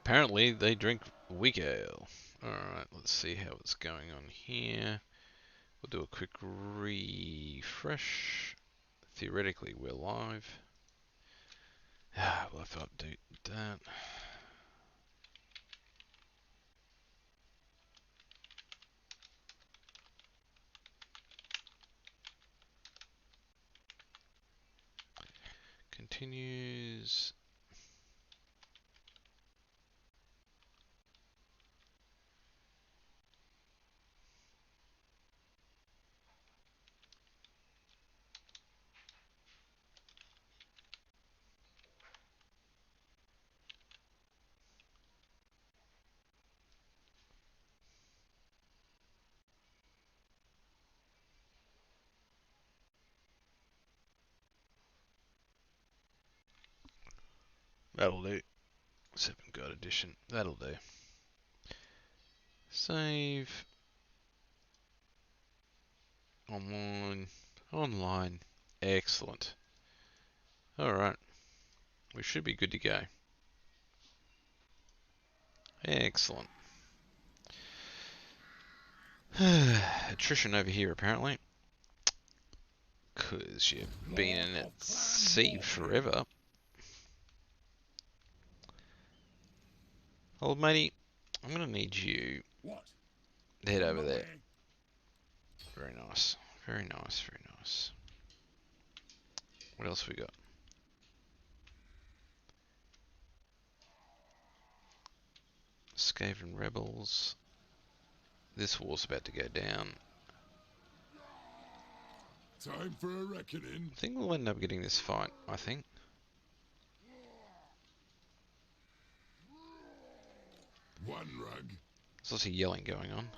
Apparently they drink weak ale. Alright, let's see how it's going on here. We'll do a quick refresh. Theoretically we're live. We'll have to update that. Continues. That'll do. 7 God edition. That'll do. Save. Online. Online. Excellent. Alright. We should be good to go. Excellent. Attrition over here apparently. Because you've been in at sea forever. Old matey, I'm going to need you to head over there. Very nice. Very nice, very nice. What else we got? Skaven rebels. This war's about to go down. Time for a reckoning. I think we'll end up getting this fight, I think. One rug. There's lots of yelling going on.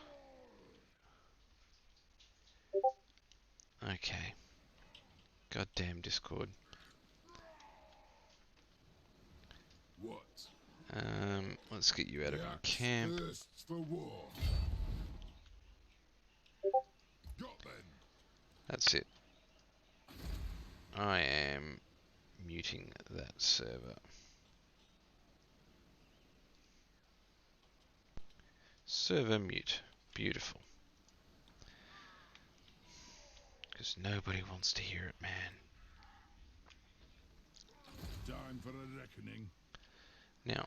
Okay. Goddamn Discord. What? Let's get you out of your camp. Thirsts for war. Got then. That's it. I am muting that server. Server mute. Beautiful. Because nobody wants to hear it, man. Time for a reckoning. Now,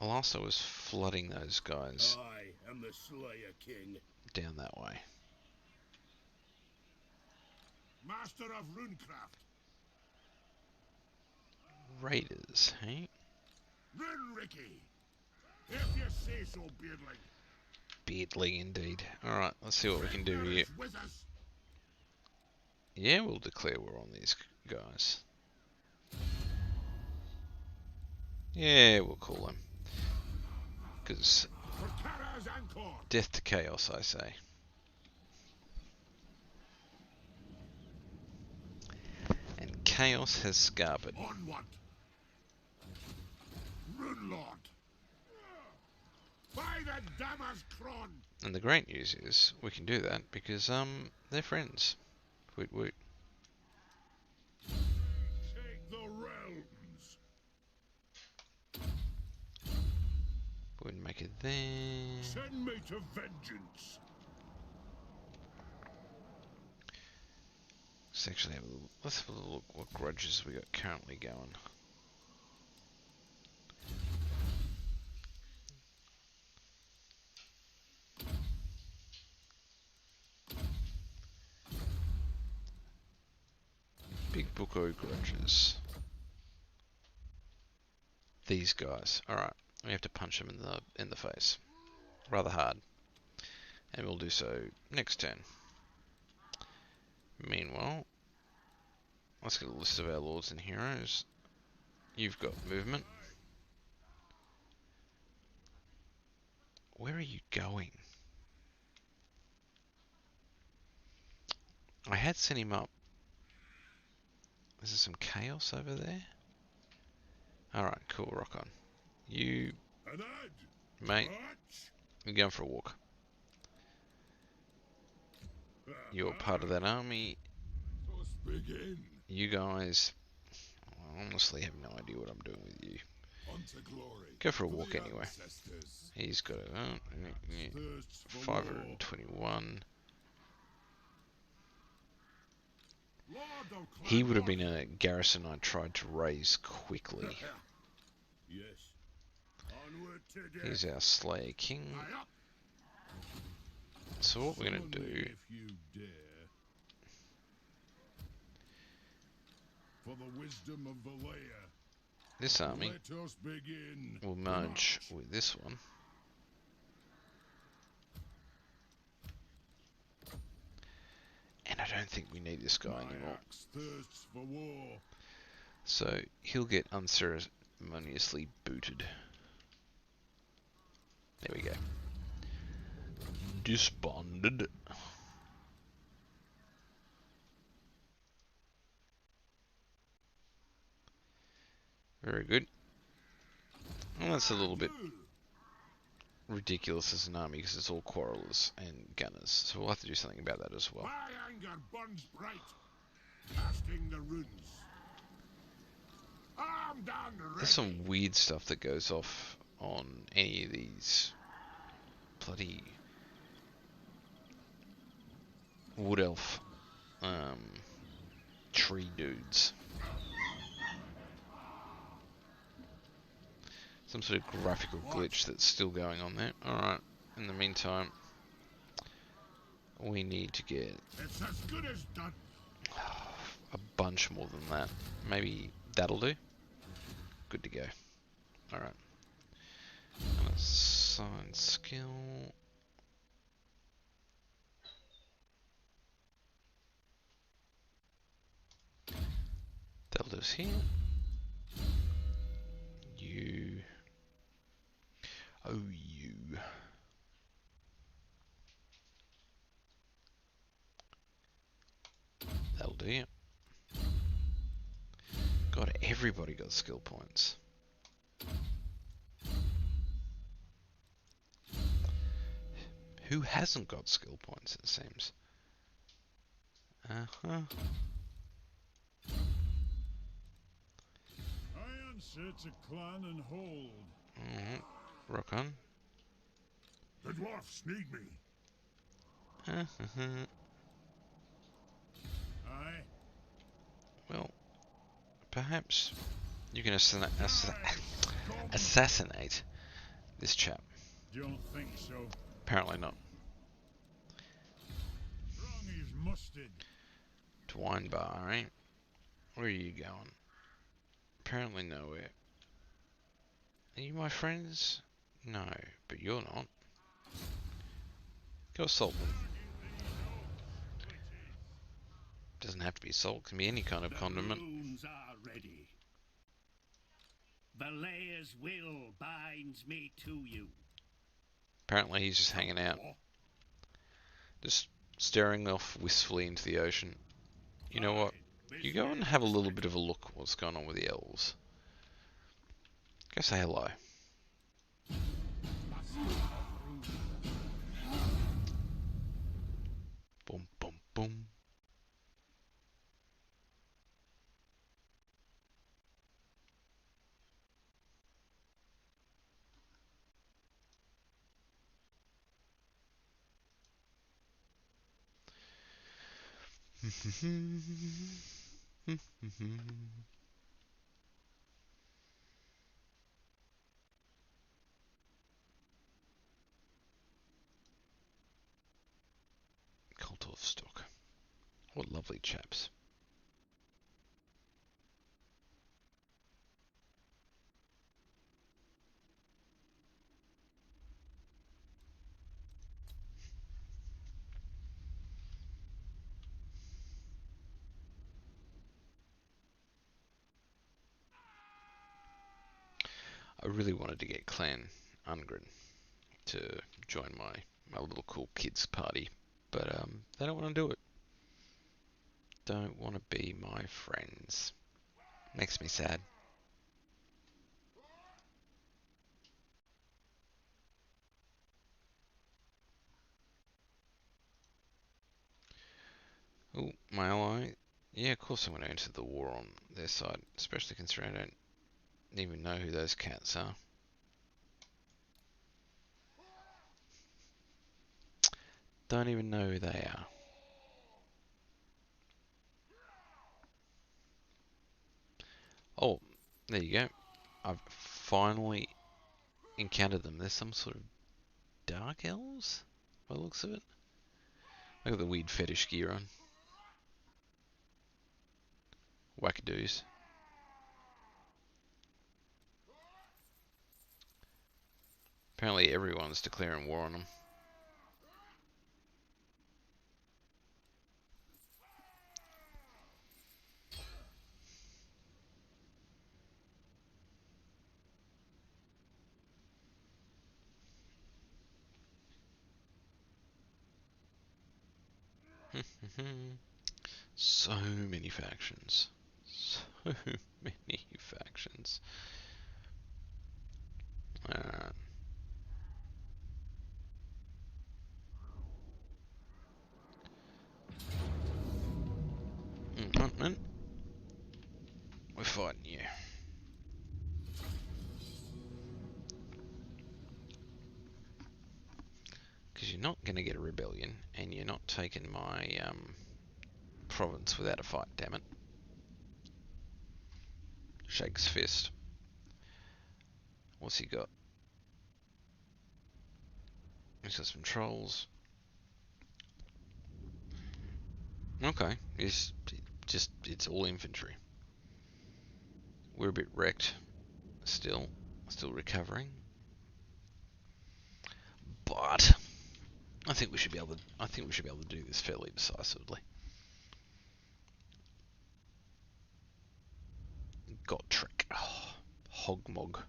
Alasa was flooding those guys I am the Slayer King. down that way. Master of runecraft. Raiders, hey? Run, Ricky. If you say so, Beardling. Beardly indeed. Alright, let's see what we can do Finger here. is with us. Yeah, we'll declare war on these guys. Yeah, we'll call them. Because For Kara's Anchor. death to chaos, I say. And chaos has scarpered. Onward. Run, Lord. By the Dammer's Cron. And the great news is we can do that because they're friends. Woot woot. Take the realms. Wouldn't make it there. Send me to vengeance. Let's actually have a look. Let's have a look what grudges we got currently going. Big Bucko grudges. These guys. Alright. We have to punch them in the face. Rather hard. And we'll do so next turn. Meanwhile, let's get a list of our lords and heroes. You've got movement. Where are you going? I had sent him up. Is there some chaos over there? Alright, cool, rock on. You, mate, you're going for a walk. You're part of that army. You guys, I honestly have no idea what I'm doing with you. Unto glory. Go for a To walk the anyway. ancestors. He's got a Thirsts for war. 521. Lord of He would have Clan been a garrison I tried to raise quickly. Yes. Onward to death. He's our Slayer King. Aye up. So what we're going to Summon me do... if you dare. For the wisdom of Valea. This army Let us begin. will the merge march. with this one. And I don't think we need this guy My anymore. axe thirsts for war. So he'll get unceremoniously booted. There we go. Disbanded. Very good. Well, that's a little bit ridiculous as an army because it's all quarrelers and gunners. So we'll have to do something about that as well. My anger burns bright. Casting the runes. Armed and ready. There's some weird stuff that goes off on any of these bloody wood elf tree dudes. Some sort of graphical glitch that's still going on there. Alright, in the meantime, we need to get It's as good as done. a bunch more than that. Maybe that'll do. Good to go. Alright. Assign skill. That'll do us here. You. Oh, you. That'll do you. God, everybody got skill points. Who hasn't got skill points, it seems? Uh-huh. I answer to clan and hold. Alright. Rock on. The dwarfs need me. Uh-huh. Aye. Well, perhaps you can assassinate this chap. Don't think so. Apparently not. Wrong is mustard. Twine bar, eh? Where are you going? Apparently nowhere. Are you my friends? No, but you're not. Go assault them. Doesn't have to be salt, it can be any kind of condiment. The runes are ready. Valea's will binds me to you. Apparently he's just hanging out. Just staring off wistfully into the ocean. You know what? You go and have a little bit of a look at what's going on with the elves. Go say hello. Boom, boom, boom. Cult of Stock. What lovely chaps. I really wanted to get Clan Ungren to join my little cool kids party, but they don't want to do it. Don't want to be my friends. Makes me sad. Oh, my ally. Yeah, of course I'm going to enter the war on their side, especially considering I don't even know who those cats are. Don't even know who they are. Oh, there you go. I've finally encountered them. There's some sort of dark elves, by the looks of it. Look at the weird fetish gear on. Wackadoos. Apparently everyone's declaring war on them. So many factions. So many factions. Alright. Man. We're fighting you. Because you're not going to get a rebellion, and you're not taking my province without a fight, damn it. Shakes fist. What's he got? He's got some trolls. Okay, it's all infantry. We're a bit wrecked. Still recovering. But I think we should be able to do this fairly decisively. Got trick. Oh, Hogmog.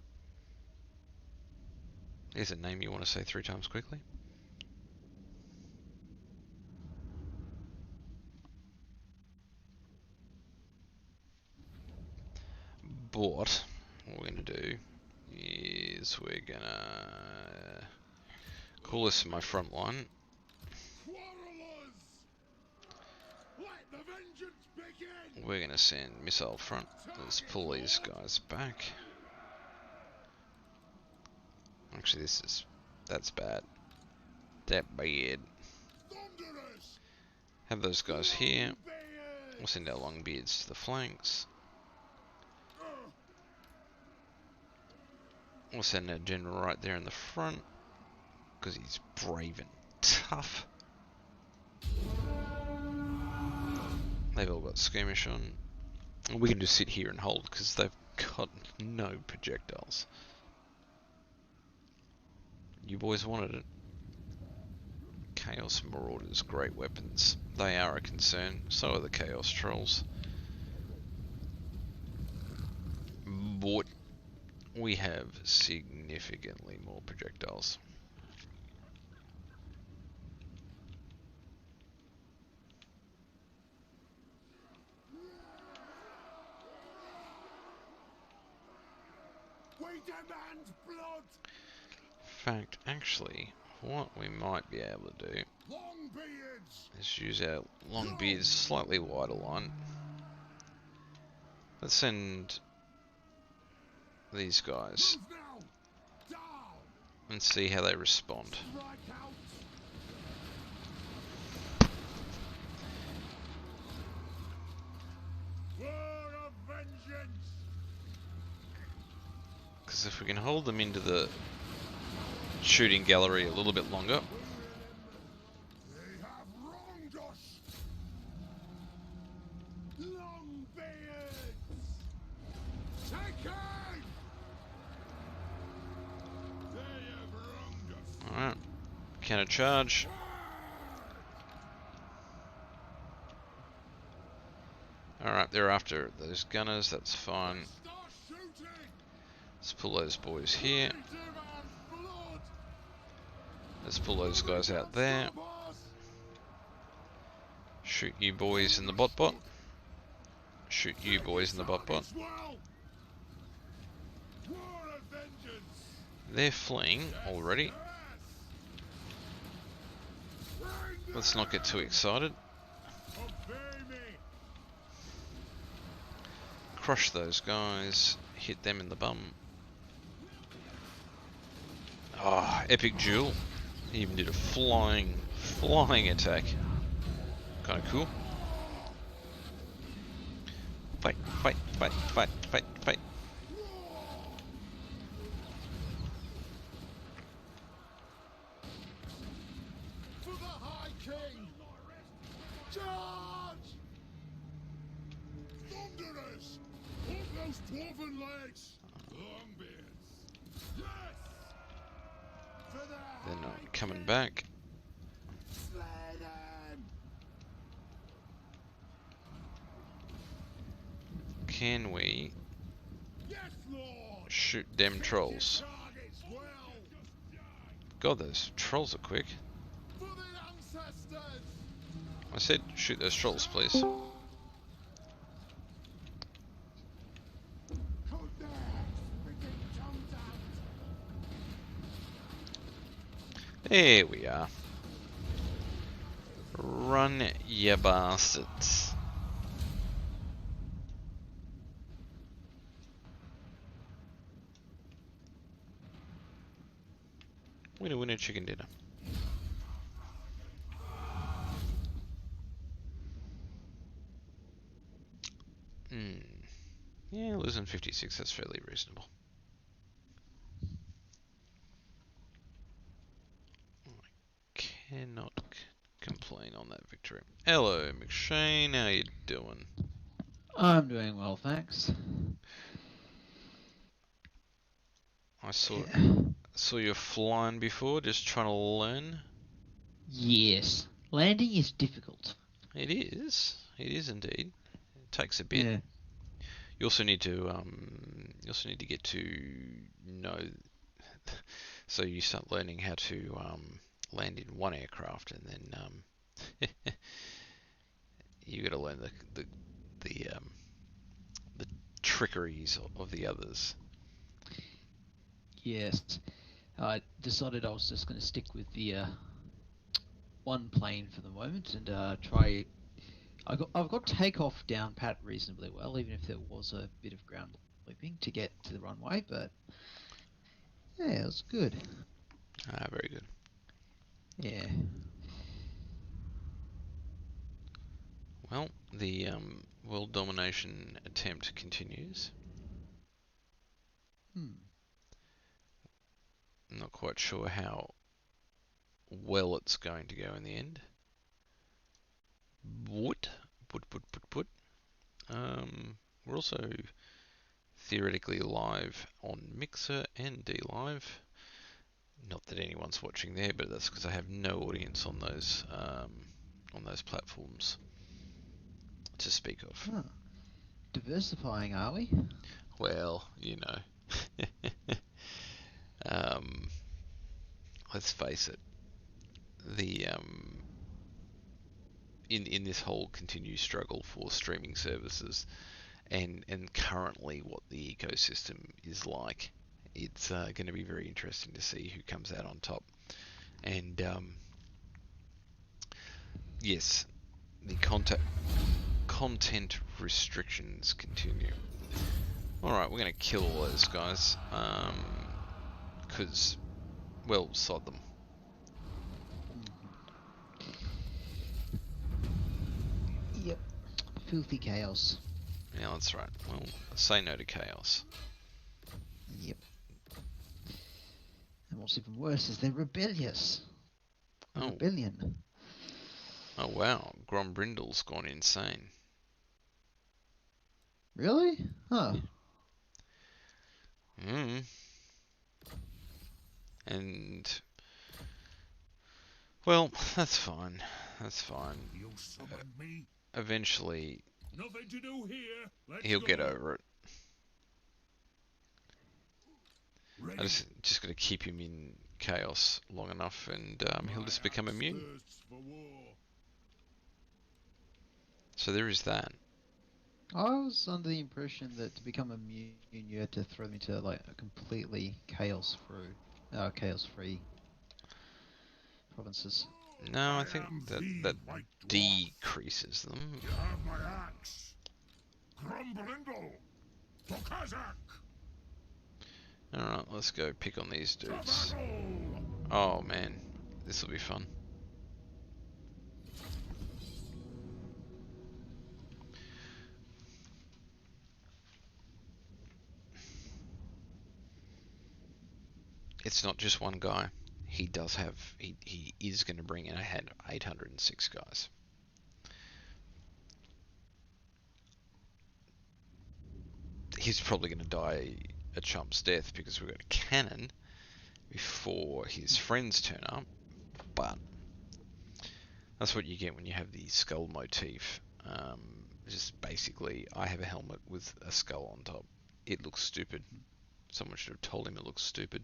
There's a name you want to say 3 times quickly. But what we're going to do is we're going to call this my front line. We're going to send missile front. Let's pull these guys back. Actually, that's bad. That bad. Have those guys here. We'll send our longbeards to the flanks. We'll send our general right there in the front, because he's brave and tough. They've all got skirmish on. And we can just sit here and hold, because they've got no projectiles. You boys wanted it. Chaos Marauders, great weapons. They are a concern. So are the Chaos Trolls. But we have significantly more projectiles. We demand blood. In fact, actually, what we might be able to do is use our Longbeard's slightly wider line. Let's send these guys and see how they respond. Because if we can hold them into the shooting gallery a little bit longer, alright, counter charge. Alright, they're after those gunners, that's fine. Let's pull those boys here. Let's pull those guys out there. Shoot you boys in the bot. Shoot you boys in the bot. They're fleeing already. Let's not get too excited. Crush those guys. Hit them in the bum. Ah, oh, epic duel. He even did a flying attack. Kind of cool. Fight, fight, fight, fight, fight, fight. For the High King! Charge! Thunderous! Hold those dwarven legs! Longbeards! Yes! For the They're not High coming King! back. Slay them! Can we Yes, Lord! shoot them trolls? Targets well! God, those trolls are quick. For the ancestors! I said shoot those trolls, please. There we are. Run, ya bastards. Winner, winner, chicken dinner. Yeah, losing 56, that's fairly reasonable. I cannot complain on that victory. Hello, McShane, how you doing? I'm doing well, thanks. I saw Yeah. you flying before, just trying to learn. Yes. Landing is difficult. It is indeed. It takes a bit. Yeah. You also need to get to know. So you start learning how to land in one aircraft, and then you got to learn the trickeries of the others. Yes. I decided I was just going to stick with the one plane for the moment and try. I've got takeoff down pat reasonably well, even if there was a bit of ground looping to get to the runway. But yeah, it was good. Ah, very good. Yeah. Well, the world domination attempt continues. I'm not quite sure how well it's going to go in the end. Would. We're also theoretically live on Mixer and DLive. Not that anyone's watching there, but that's because I have no audience on those platforms to speak of. Huh. Diversifying, are we? Well, you know, let's face it. The in this whole continued struggle for streaming services, and currently what the ecosystem is like, it's going to be very interesting to see who comes out on top. And yes, the content restrictions continue. Alright, we're going to kill all those guys, because, well, sod them. Yep. Filthy chaos. Yeah, that's right. Well, say no to chaos. Yep. And what's even worse is they're rebellious. Oh. Rebellion. Oh wow, Grombrindle's gone insane. Really? Huh. And well, that's fine. That's fine. You summoned me? Eventually, Nothing to do here. Let's he'll go. get over it. Ready. I just got to keep him in chaos long enough, and he'll just become immune. For war. So there is that. I was under the impression that to become immune, you had to throw them into like a completely chaos-free provinces. No, I think that white dwarf. decreases them. You have my axe. Grombrindle. To Kazakh! Alright, let's go pick on these To dudes. battle! Oh man, this will be fun. It's not just one guy. He does have, he is going to bring in 806 guys. He's probably going to die a chump's death because we've got a cannon before his friends turn up, but that's what you get when you have the skull motif. Just basically, I have a helmet with a skull on top. It looks stupid. Someone should have told him it looks stupid.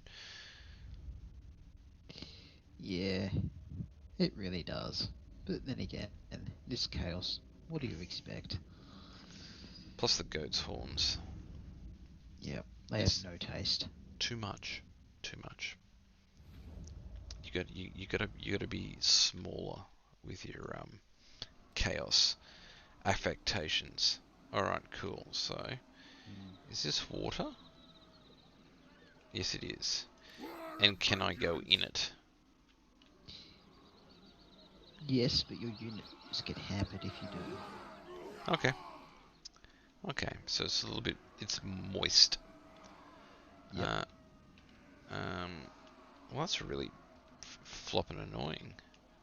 Yeah, it really does. But then again, this chaos, what do you expect? Plus the goat's horns. Yep, they have It's no taste. too much. Too much. You gotta be smaller with your chaos affectations. Alright, cool. So is this water? Yes it is. And can I go in it? Yes, but your units get hampered if you do. Okay. Okay, so it's a little bit, it's moist. Yep. Well that's really flopping annoying,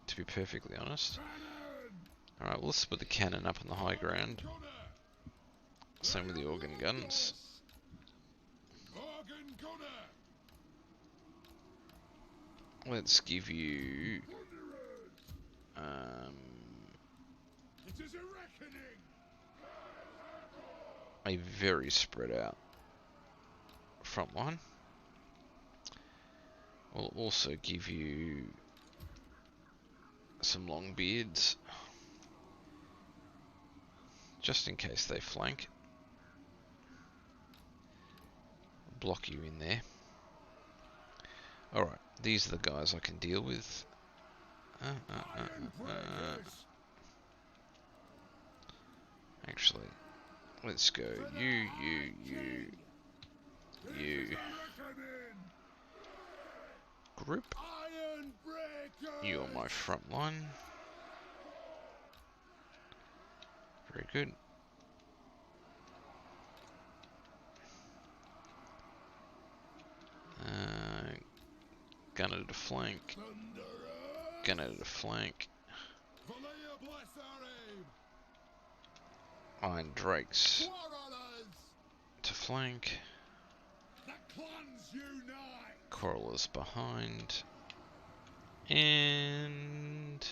to be perfectly honest. Alright, well, let's put the cannon up on the high ground. Same with the organ guns. Let's give you a very spread out front line. We'll also give you some long beards, just in case they flank. Block you in there. Alright, these are the guys I can deal with. Actually, let's go. You. Group. You're my front line. Very good. Gunner to flank. Gunner to flank. Iron Drakes to flank. Quarrelers behind. And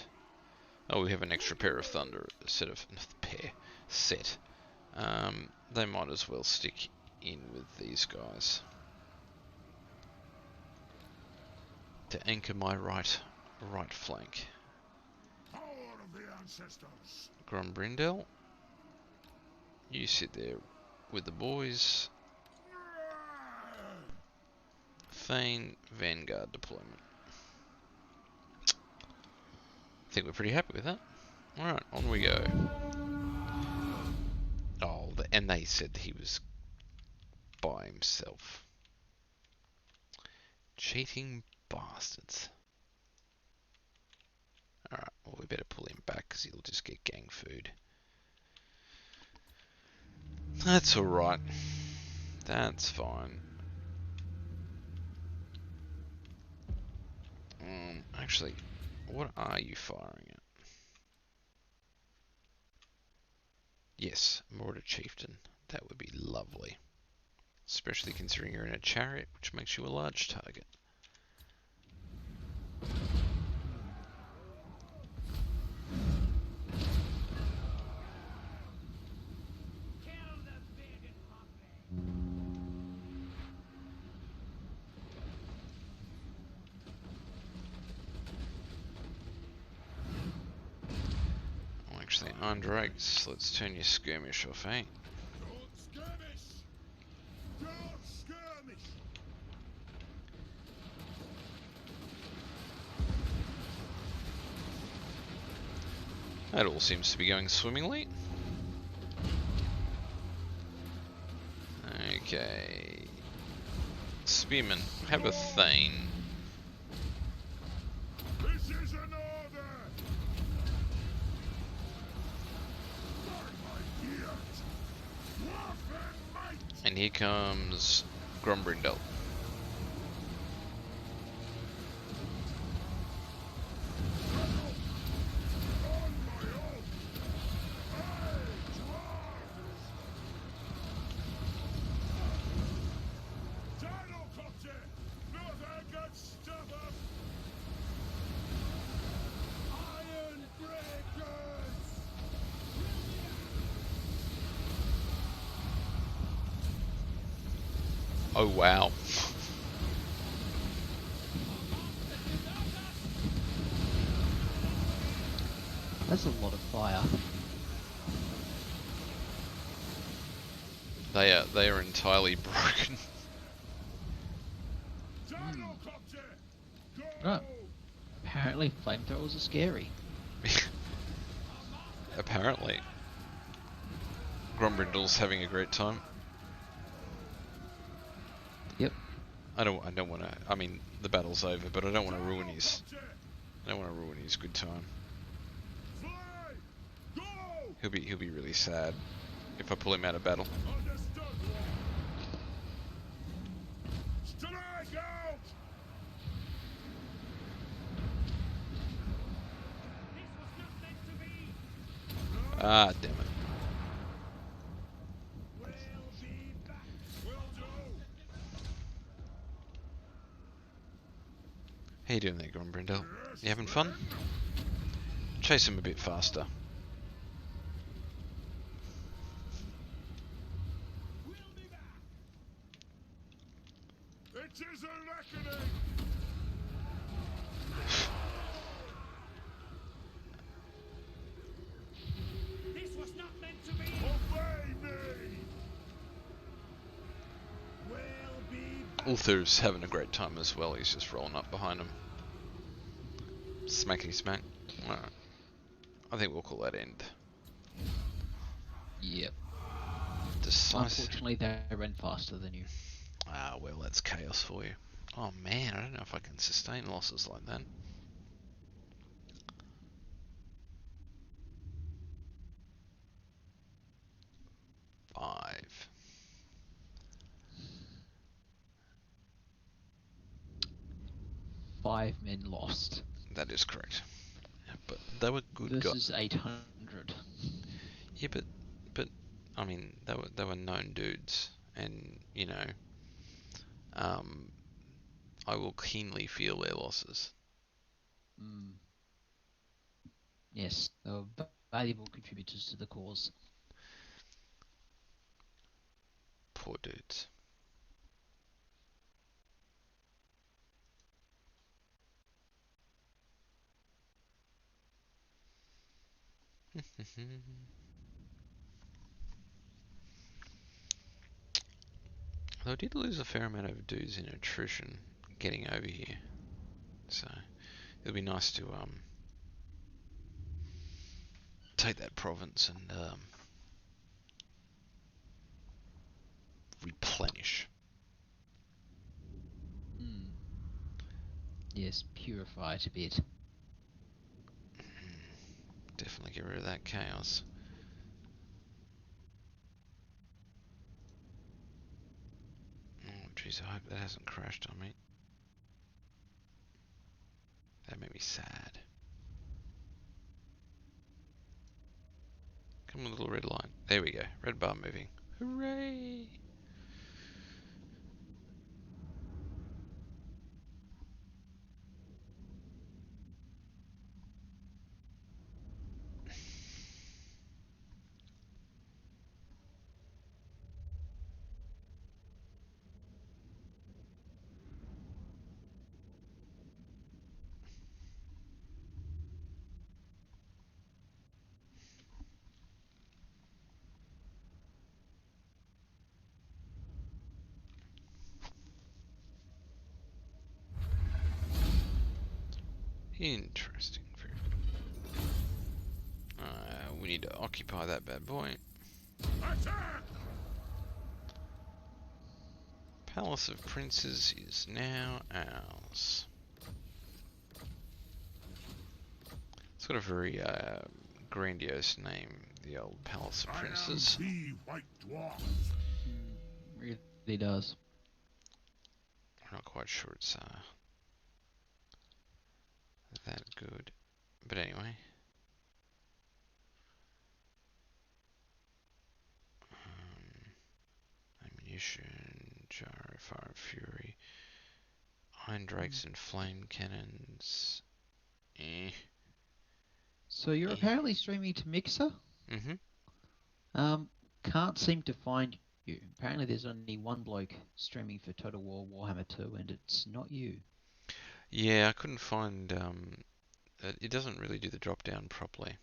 oh, we have an extra pair of thunder set. They might as well stick in with these guys to anchor my right flank. Grumbrindel, you sit there with the boys. Thane, Vanguard deployment. I think we're pretty happy with that. Alright, on we go. Oh, and they said he was by himself. Cheating bastards. Alright, well we better pull him back because he'll just get gang food. That's alright. That's fine. Actually, what are you firing at? Yes, Mortar Chieftain. That would be lovely. Especially considering you're in a chariot, which makes you a large target. Actually, Iron Drakes, let's turn your skirmish off, eh? That all seems to be going swimmingly. Okay. Spearman, have a thane. This is an order! By my beard! Waffen might! And here comes Grombrindel. On my own! Dinocopter! Nothing can stop us! Iron breakers! Oh wow. That's a lot of fire. They are entirely broken. Dinocopter! Go! Right. Apparently, flamethrowers are scary. Apparently. Grombrindel's having a great time. Yep. I don't want to. I mean, the battle's over, but I don't want to ruin his. I don't want to ruin his good time. Fly! Go! He'll be really sad if I pull him out of battle. Understood! Strike out! This was not meant to be. Ah, damn it. We'll be back. Will do! How you doing there, Grombrindel? You having fun? Chase him a bit faster. We'll be back. It is a reckoning! This was not meant to be. Obey me! We'll be back. Ulthur's having a great time as well. He's just rolling up behind him. Smackety smack. Alright. I think we'll call that end. Yep. Decisive. Unfortunately, they ran faster than you. Ah, well, that's chaos for you. Oh man, I don't know if I can sustain losses like that. Five. 5 men lost That is correct. Yeah, but they were good guys. versus 800. Yeah, but I mean, they were known dudes, and you know, I will keenly feel their losses. Mm. Yes, they were valuable contributors to the cause. Poor dudes. Although I did lose a fair amount of dudes in attrition getting over here, so it'll be nice to take that province and replenish. Mm. Yes, purify it a bit. Definitely get rid of that chaos. Oh jeez, I hope that hasn't crashed on me. That made me sad. Come on, little red line. There we go. Red bar moving. Hooray! Interesting. Very good. We need to occupy that bad boy. Attack! Palace of Princes is now ours. It's got a very grandiose name, the old Palace of I am Princes. the White Dwarf. Really does. I'm not quite sure it's that good, but anyway. Ammunition, gyro, fire and fury, iron drakes and flame cannons. So you're Eh. apparently streaming to Mixer? Mhm. Can't seem to find you. Apparently there's only one bloke streaming for Total War Warhammer 2 and it's not you. Yeah, I couldn't find. It doesn't really do the drop down properly.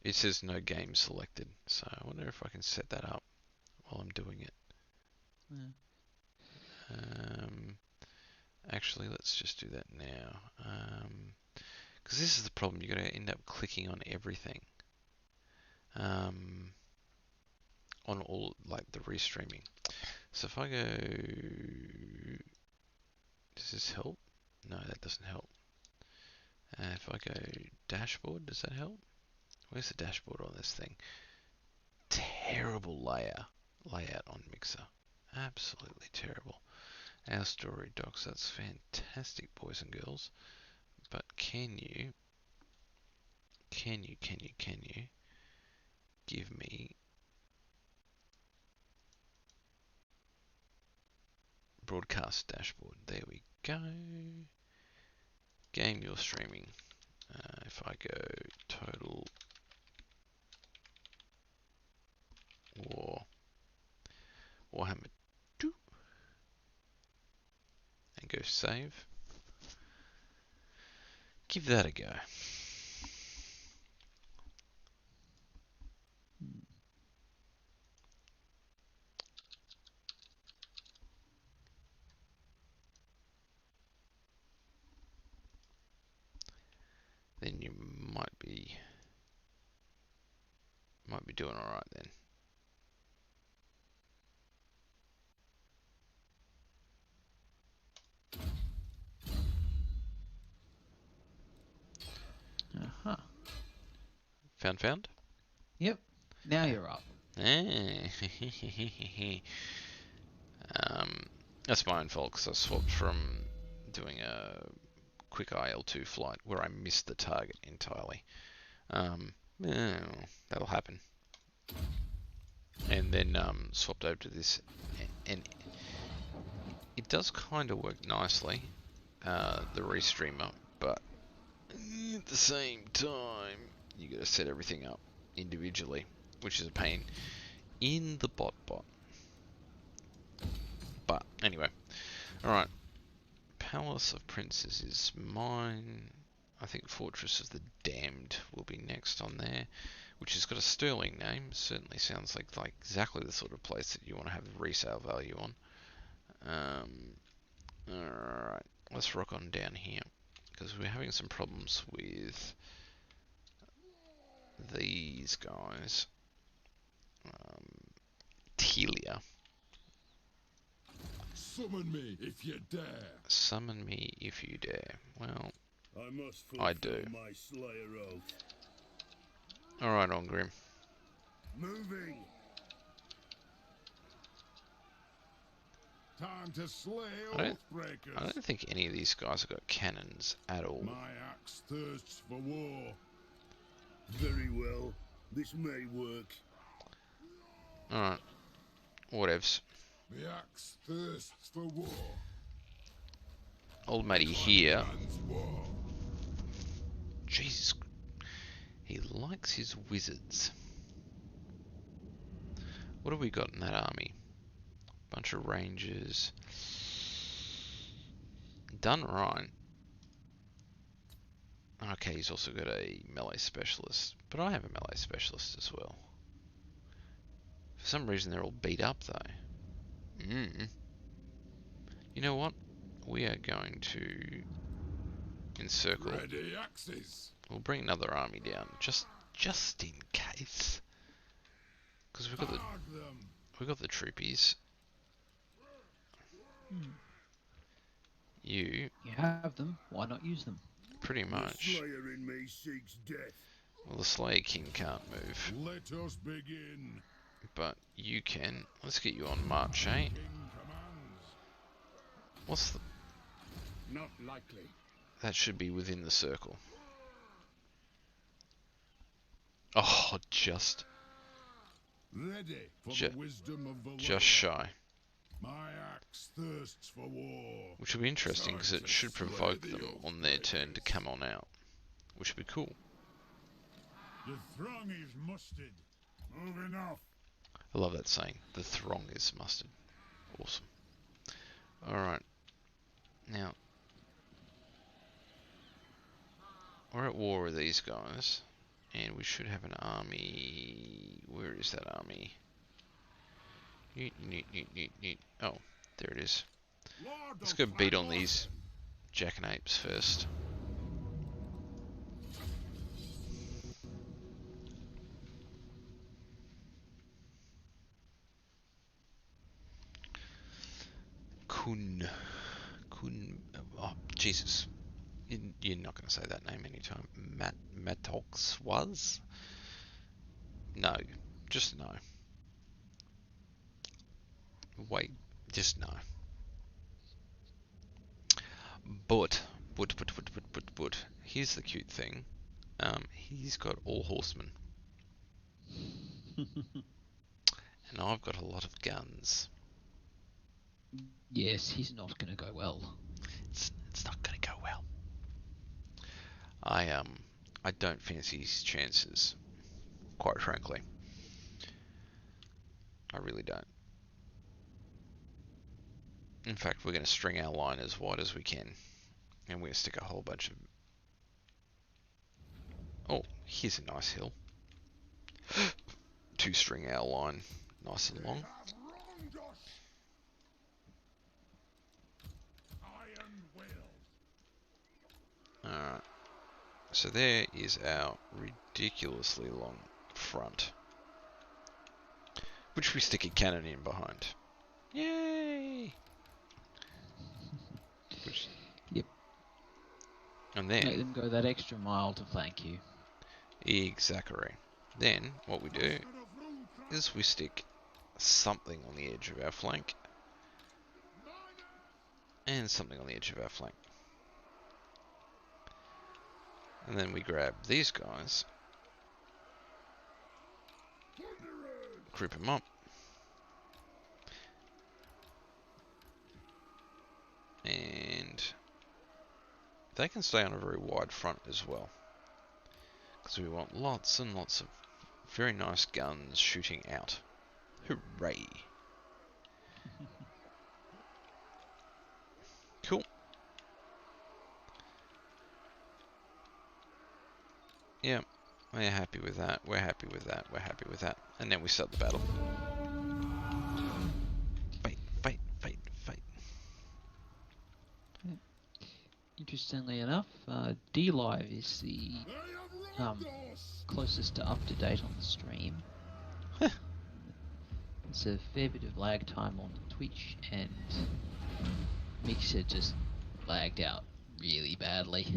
It says no game selected, so I wonder if I can set that up while I'm doing it. Yeah. Actually, let's just do that now. Because this is the problem, you're going to end up clicking on everything. On all, like, the restreaming. So if I go... Does this help? No, that doesn't help. If I go dashboard, does that help? Where's the dashboard on this thing? Terrible layout on Mixer. Absolutely terrible. Our story docs, that's fantastic, boys and girls. But can you give me broadcast dashboard? There we go. Game you're streaming. If I go Total War Warhammer 2 and go save. Give that a go. Then you might be doing all right then. Uh-huh. Found? Yep. Now you're up. That's my own fault because I swapped from doing a quick IL-2 flight where I missed the target entirely. Yeah, that'll happen. And then swapped over to this, and it does kind of work nicely, the restreamer, but at the same time, you got to set everything up individually, which is a pain in the bot. But anyway, all right. Palace of Princes is mine. I think Fortress of the Damned will be next on there, which has got a sterling name. Certainly sounds like exactly the sort of place that you want to have resale value on. Alright, let's rock on down here, because we're having some problems with these guys. Telia. Summon me if you dare. Summon me if you dare. Well, I must I do. my Slayer oath. Alright, Ongrim. Moving. Time to slay I oathbreakers. don't think any of these guys have got cannons at all. My axe thirsts for war. Very well. This may work. Alright. Whatevs. The axe thirsts for war. Old matey here. Man's war. Jesus. He likes his wizards. What have we got in that army? Bunch of rangers. Done right. Okay, he's also got a melee specialist. But I have a melee specialist as well. For some reason they're all beat up though. You know what? We are going to encircle. Ready axes. We'll bring another army down, just in case. Because we've got Hog them. We got the troopies. You, You have them. Why not use them? pretty The much. Slayer in me seeks death. Well, the Slayer King can't move, Let us begin. but you can. Let's get you on march, eh? King commands. What's the... Not likely. That should be within the circle. Oh, just Ready for Ju- the wisdom of the just Lord. shy. My axe thirsts for war. Which will be interesting because it should provoke them on their turn to come on out. Which would be cool. The throng is mustered. Moving off. I love that saying. The throng is mustard. Awesome. Alright. Now, we're at war with these guys. And we should have an army... Where is that army? Oh, there it is. Lord Let's of go beat on Fangor. these jackanapes first. Kun. Oh, Jesus. You're not going to say that name anytime. Matox was? No. Just no. Wait. Just no. But. Here's the cute thing. He's got all horsemen. And I've got a lot of guns. Yes, he's not going to go well. It's not going to go well. I don't fancy his chances, quite frankly. I really don't. In fact, we're going to string our line as wide as we can. And we're going to stick a whole bunch of... Oh, here's a nice hill. To string our line nice and long. Have wronged us. Iron will. Alright. So there is our ridiculously long front. Which we stick a cannon in behind. Yay! Which, Yep. and Make then, them go that extra mile to flank you. exactly. Then, what we do Instead of Runecraft, is we stick something on the edge of our flank. And something on the edge of our flank. And then we grab these guys. Group them up. And they can stay on a very wide front as well. Because we want lots and lots of very nice guns shooting out. Hooray! Cool. Yeah, we're happy with that. We're happy with that. We're happy with that. And then we start the battle. Fight, fight, fight, fight. Interestingly enough, D-Live is the they have wronged us. closest to up-to-date on the stream. It's a fair bit of lag time on Twitch, and Mixer just lagged out really badly.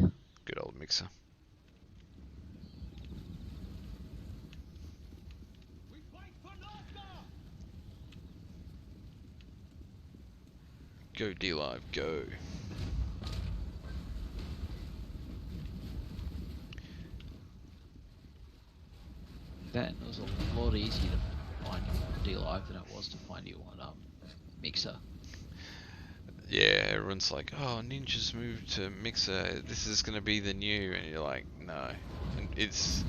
Good old Mixer. We fight for Northgard! Go D-Live, go. That was a lot easier to find you on D-Live than it was to find you on Mixer. Yeah, everyone's like, oh, Ninja's moved to Mixer, this is gonna be the new, and you're like, no. And it's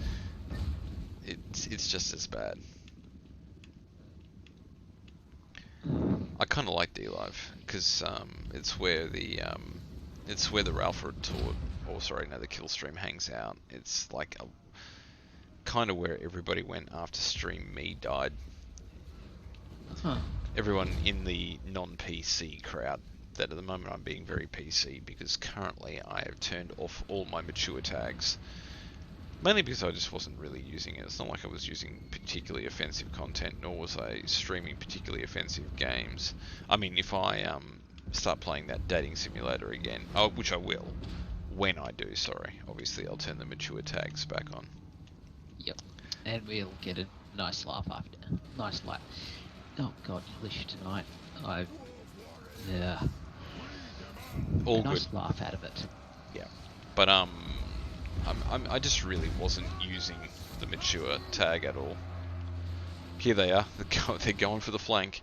just as bad. I kind of like D-Live, because it's where the Ralph taught, or sorry, no, the Killstream hangs out. It's like a kind of where everybody went after Stream Me died. Huh. Everyone in the non-PC crowd. That at the moment I'm being very PC because currently I have turned off all my mature tags Mainly because I just wasn't really using it. It's not like I was using particularly offensive content, nor was I streaming particularly offensive games. I mean, if I start playing that dating simulator again, which I will, when I do, sorry, obviously I'll turn the mature tags back on. Yep. And we'll get a nice laugh after. Nice laugh. Oh God, English tonight. Yeah. All A nice good. laugh out of it. Yeah. But I just really wasn't using the mature tag at all. Here they are. They're going for the flank.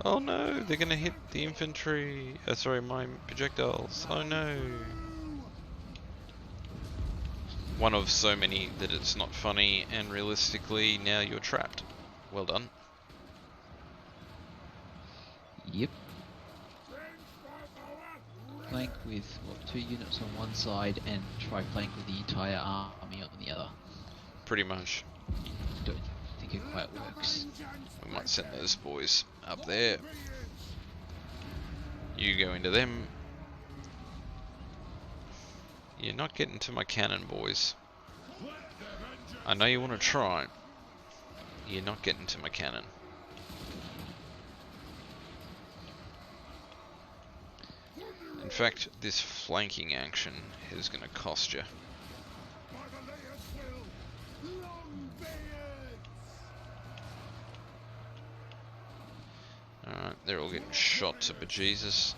Oh no, they're gonna hit the infantry. Sorry, my projectiles. Oh no. One of so many that it's not funny, and realistically, now you're trapped. Well done. Yep. Flank with, what, 2 units on one side and try flank with the entire army on the other. Pretty much. Don't think it quite works. We might send those boys up there. You go into them. You're not getting to my cannon, boys. I know you want to try. You're not getting to my cannon. In fact, this flanking action is going to cost you. Alright, they're all getting shot to bejesus.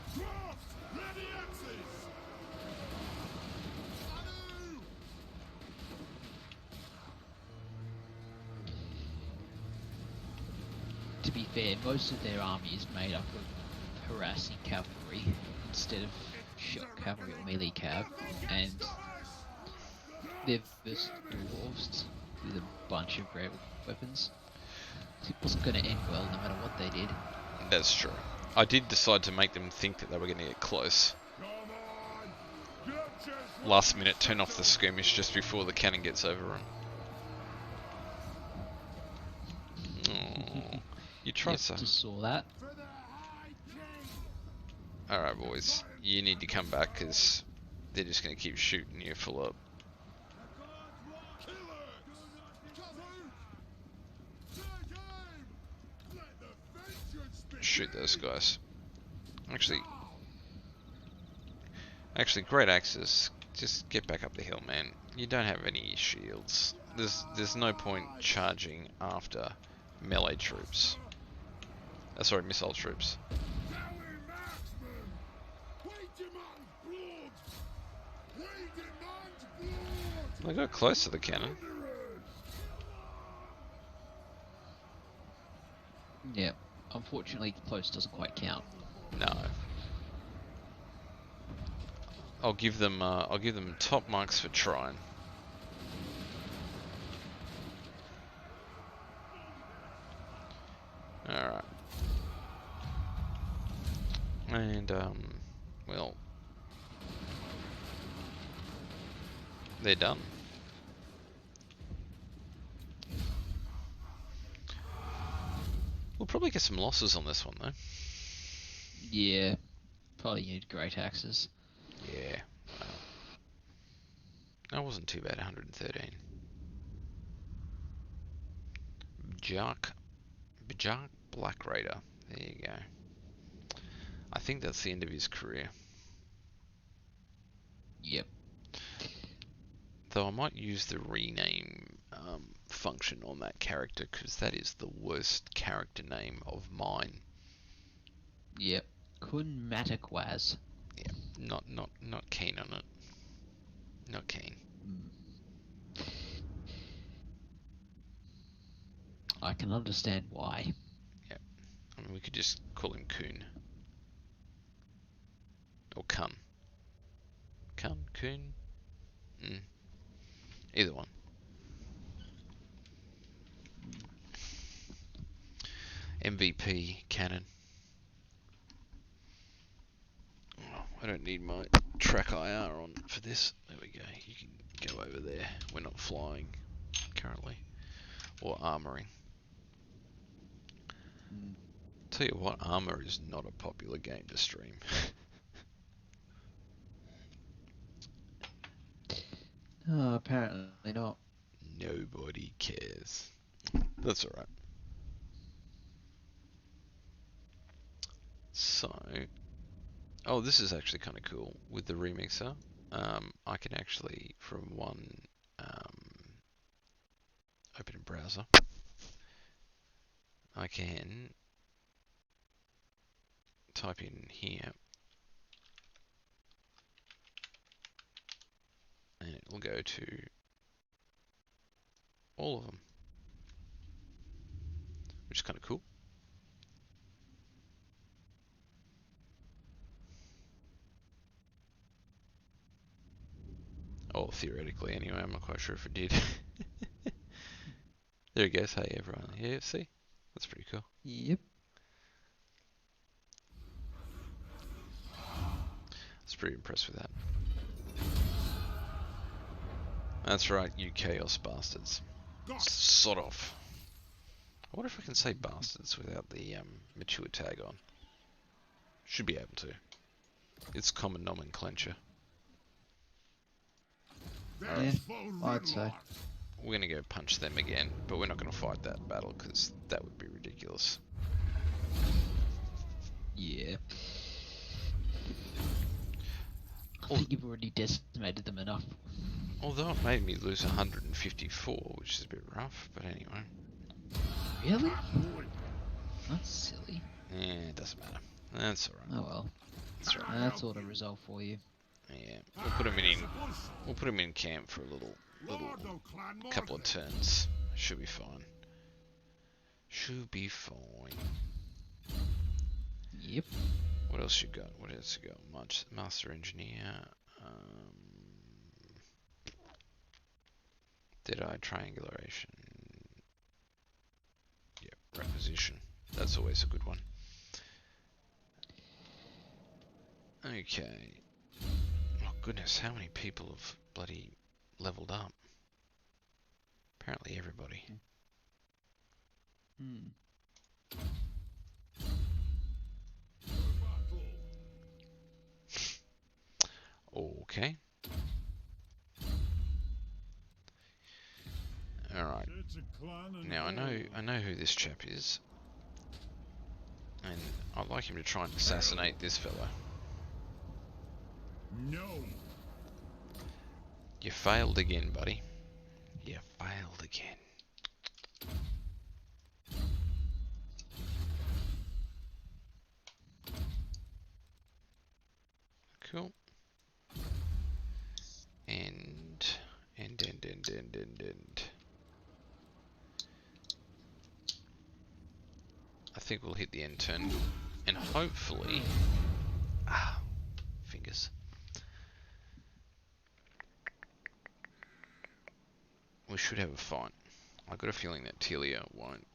To be fair, most of their army is made up of harassing cavalry instead of shock cavalry or melee cav, and they're just dwarves with a bunch of rare weapons. It wasn't going to end well no matter what they did. That's true. I did decide to make them think that they were going to get close. Last minute, turn off the skirmish just before the cannon gets overrun. Oh, you tried Yep, so. just saw that. Alright boys, you need to come back because they're just going to keep shooting you full up. Shoot those guys. Actually, great axes. Just get back up the hill, man. You don't have any shields. There's no point charging after melee troops. Sorry, missile troops. They got close to the cannon. Yeah, unfortunately, close doesn't quite count. No. I'll give them top marks for trying. Alright. And well, they're done. We'll probably get some losses on this one though. Yeah, probably need great axes. Yeah. That wasn't too bad, 113. Bajak Black Raider. There you go. I think that's the end of his career. Yep. Though I might use the rename function on that character because that is the worst character name of mine. Yep. Kun Matakwaz. Yeah, not keen on it. Not keen. I can understand why. Yeah, I mean we could just call him Kun or Kun. Kun. Either one. MVP cannon. Oh, I don't need my track IR on for this. There we go. You can go over there. We're not flying currently or armoring. Tell you what, armor is not a popular game to stream. Apparently not. Nobody cares. That's alright. So, oh, this is actually kind of cool. With the remixer, I can actually, from one open in browser, I can type in here, and it will go to all of them, which is kind of cool. Oh, theoretically, anyway. I'm not quite sure if it did. There it goes. Hey, everyone. Yeah, see? That's pretty cool. Yep. I was pretty impressed with that. That's right, you chaos bastards. Sod off. I wonder if I can say bastards without the mature tag on. Should be able to. It's common nomenclature. Yeah, I'd say. We're going to go punch them again, but we're not going to fight that battle because that would be ridiculous. Yeah. I think you've already decimated them enough. Although it made me lose 154, which is a bit rough, but anyway. Really? That's silly. Yeah, it doesn't matter. That's alright. Oh well. That's alright. That's auto resolve for you. Yeah, we'll put him in camp for a little couple of turns. Should be fine. Should be fine. Yep. What else you got? What else you got? Master Engineer. Dead-eye triangulation. Yep, requisition. That's always a good one. Okay. Oh goodness, how many people have bloody leveled up? Apparently everybody. Hmm. Okay. Alright. Now I know who this chap is. And I'd like him to try and assassinate this fella. No. You failed again, buddy. You failed again. Cool. And I think we'll hit the end turn, and hopefully, fingers. We should have a fight. I've got a feeling that Telia won't.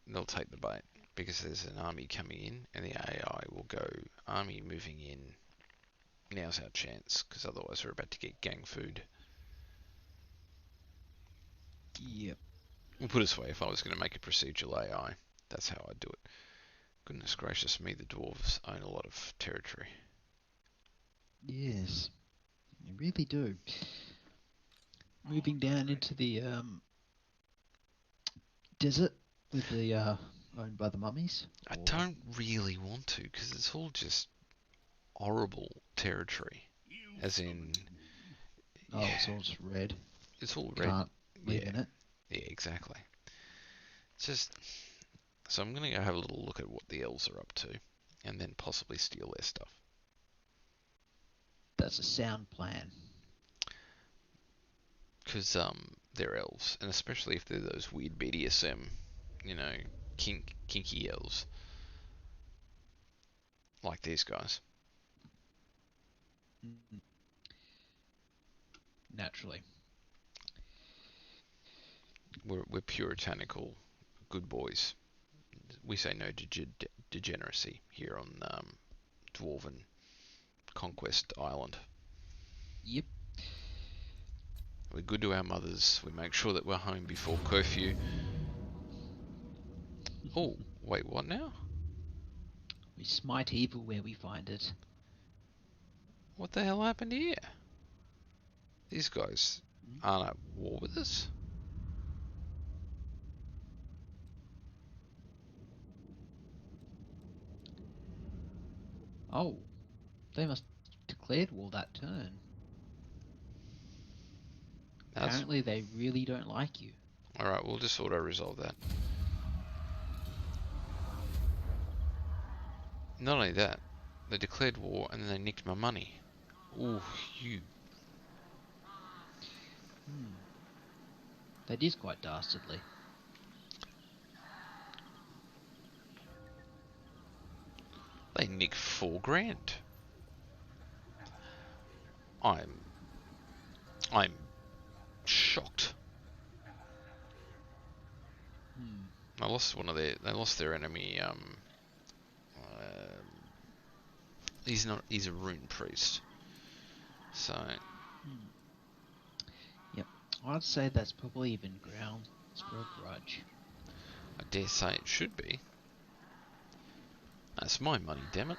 They'll take the bait because there's an army coming in, and the AI will go, army moving in. Now's our chance, because otherwise we're about to get gang food. Yep. We'll put it this way, if I was going to make a procedural AI, that's how I'd do it. Goodness gracious me, the dwarves own a lot of territory. Yes. You really do. Moving down into the desert with the owned by the mummies. I don't really want to, because it's all just horrible territory. As in... Oh, it's all just red. It's all red. Can't live in it. Yeah, exactly. It's just... So I'm going to go have a little look at what the elves are up to, and then possibly steal their stuff. That's a sound plan. Because they're elves, and especially if they're those weird BDSM, you know, kinky elves. Like these guys. Naturally. We're puritanical, good boys. We say no degeneracy here on Dwarven Conquest Island. Yep. We're good to our mothers. We make sure that we're home before curfew. Oh, wait, what now? We smite evil where we find it. What the hell happened here? These guys aren't at war with us? Oh, they must have declared war that turn. That's Apparently they really don't like you. alright, we'll just auto-resolve that. Not only that, they declared war and then they nicked my money. Ooh, you. That is quite dastardly. They nicked 4 grand. I'm shocked. I lost they lost their enemy, he's a rune priest. So, Yep, I'd say that's probably even grounds for a grudge. I dare say it should be. That's my money, damn it.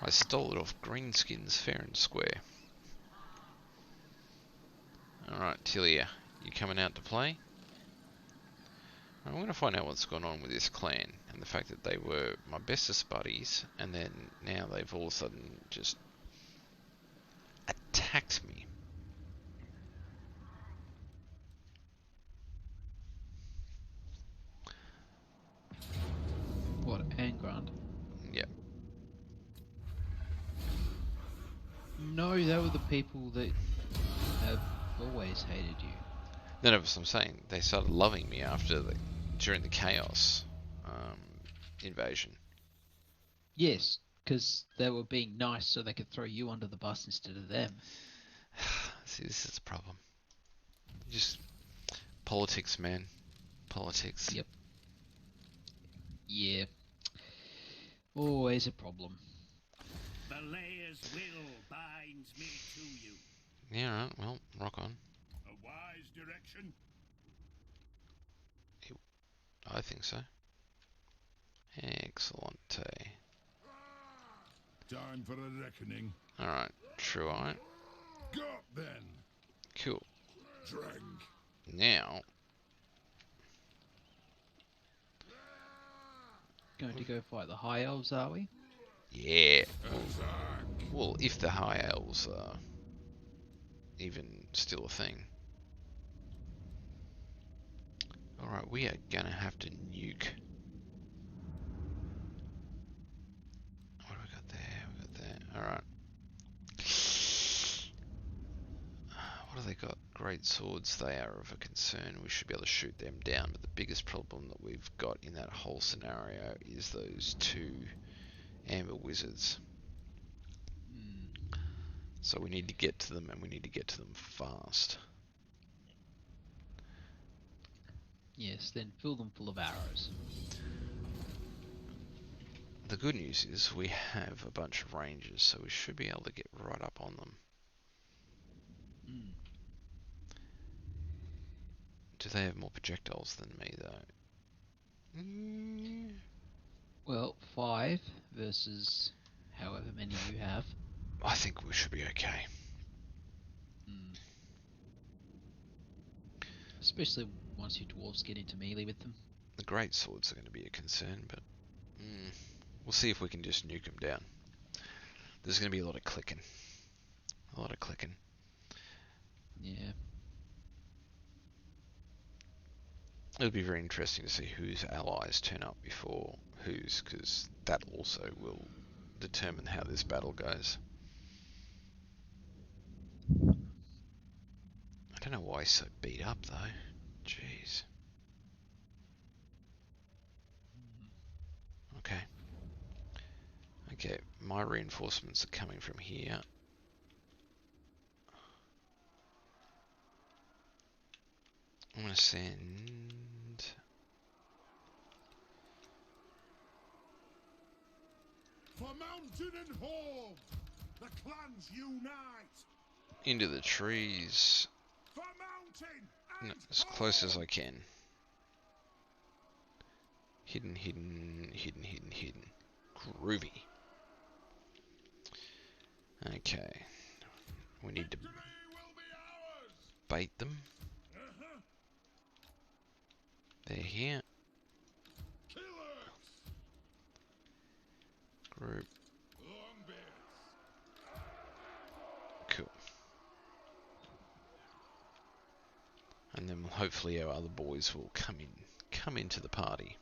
I stole it off Greenskins fair and square. Alright, Tilia, you coming out to play? I'm going to find out what's going on with this clan and the fact that they were my bestest buddies and then now they've all of a sudden just attacked me. What, Angrand? Yep. No, they were the people that have always hated you. Then as I'm saying, they started loving me during the chaos invasion. Yes, because they were being nice so they could throw you under the bus instead of them. See, this is a problem. Just politics, man. Politics. Yep. Yeah. Always a problem. The layer's will binds me to you. Yeah, right. Well, rock on. A wise direction. I think so. Excellent. Time for a reckoning. Alright, true eye. Got then. Cool. Drank. Now, Going to go fight the High Elves, are we? yeah. Attack. Well, if the high elves are even still a thing. Alright, we are gonna have to nuke. What do we got there? We got there. Alright. What have they got? Great swords, they are of a concern. We should be able to shoot them down, but the biggest problem that we've got in that whole scenario is those 2 amber wizards. So we need to get to them, and we need to get to them fast. Yes, then fill them full of arrows. The good news is we have a bunch of rangers, so we should be able to get right up on them. Do they have more projectiles than me, though? Well, 5 versus however many you have. I think we should be okay. Especially once you dwarves get into melee with them. The great swords are going to be a concern, but we'll see if we can just nuke them down. There's going to be a lot of clicking. A lot of clicking. Yeah. It'll be very interesting to see whose allies turn up before whose, because that also will determine how this battle goes. I don't know why he's so beat up, though. Jeez. Okay. Okay, my reinforcements are coming from here. I'm going to send... For mountain and hall, the clans unite. into the trees. For mountain and As close as I can. Hidden, hidden, hidden, hidden, hidden. Groovy. Okay. We need to bait them. They're here. Group. Cool. And then hopefully our other boys will come into the party.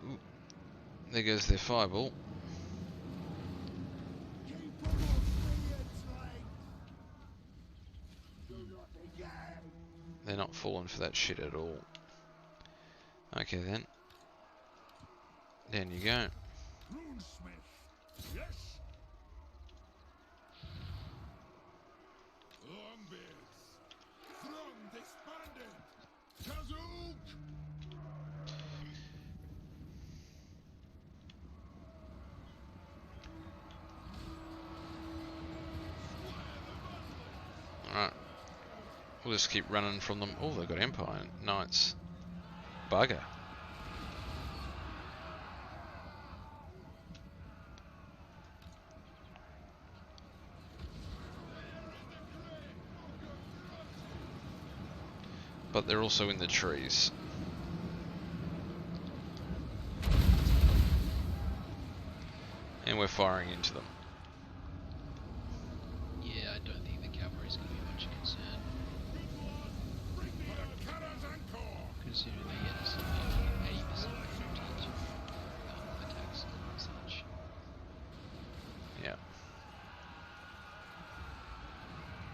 Ooh. There goes their fireball. They're not falling for that shit at all. Okay then. Down you go. Yes. Throng disbanded. Kazook. Alright. We'll just keep running from them. Oh, they've got Empire Knights. Bugger. But they're also in the trees. And we're firing into them. Yeah, I don't think the cavalry's going to be much concern. Considering they get something 80% percentage attacks and such. Yeah.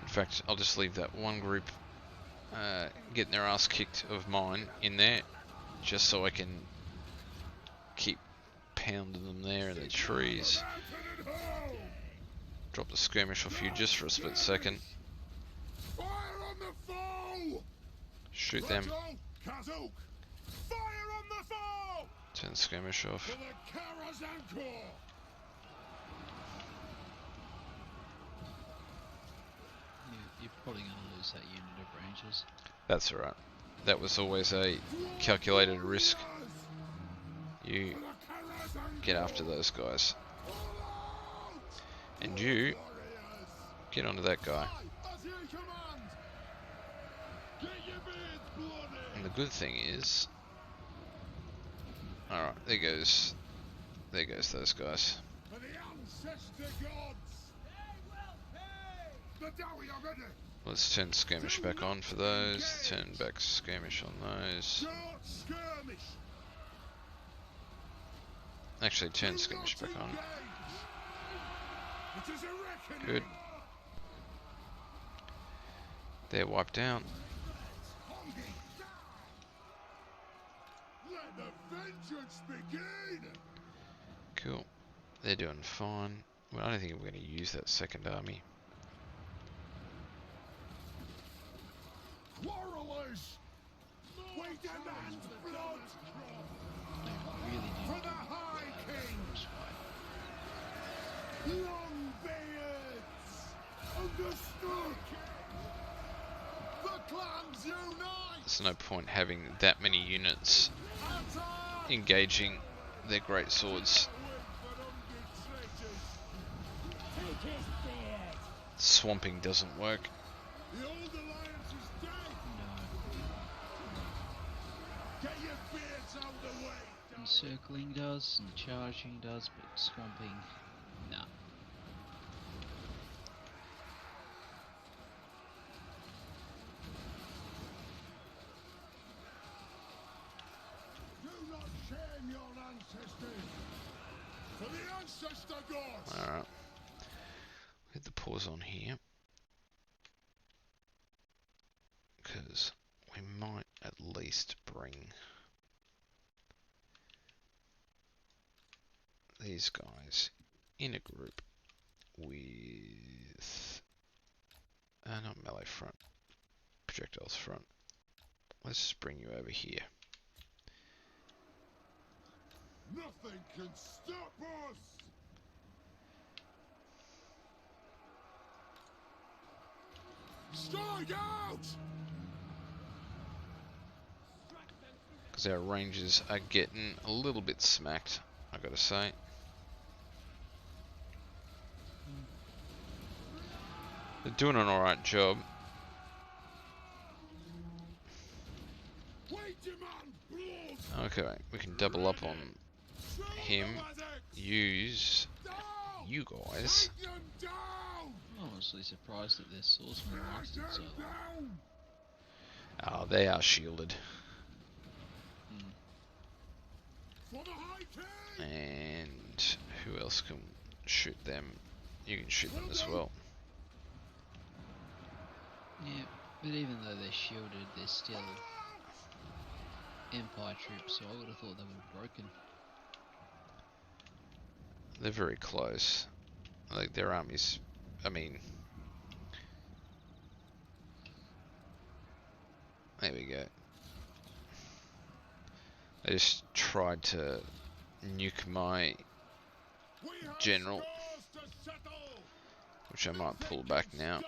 In fact, I'll just leave that one group getting their ass kicked of mine in there, just so I can keep pounding them there in the trees. Drop the skirmish off you just for a split second. Fire on the foe! Shoot them. Kazook! Fire on the foe! Turn the skirmish off. For the Karazanko! You're probably going to lose that unit of rangers. That's alright. That was always a calculated risk. You get after those guys. And you get onto that guy. And the good thing is, alright, there goes those guys. For the ancestor gods! The Dowie are ready! Let's turn skirmish back on for those. Turn back skirmish on those. Short skirmish! Actually, turn skirmish back on. It is a reckoning! Good. They're wiped out. Let the vengeance begin! Cool. They're doing fine. Well, I don't think we're going to use that second army. Quarrelers! We demand blood! They really do For the High King! Longbeards! Understood! The clans unite! There's no point having that many units Attack! engaging their great swords. Swamping doesn't work. The old alliance is dead! Get your beards out the way! Encircling does, and charging does, but swamping, nah. Do not shame your ancestors! For the ancestor gods! Alright. Hit the pause on here. Because we might at least bring these guys in a group with not melee front, projectiles front. Let's just bring you over here. Nothing can stop us! Strike out! Because our rangers are getting a little bit smacked, I gotta say. They're doing an alright job. Okay, we can double up on him. Use you guys. I'm honestly surprised that their swordsman lasted so long. Oh, they are shielded. And who else can shoot them? You can shoot them as well. Yeah, but even though they're shielded, they're still Empire troops, so I would have thought they would have broken. They're very close. Like their armies, I mean, there we go. I just tried to nuke my general, which I might pull back now.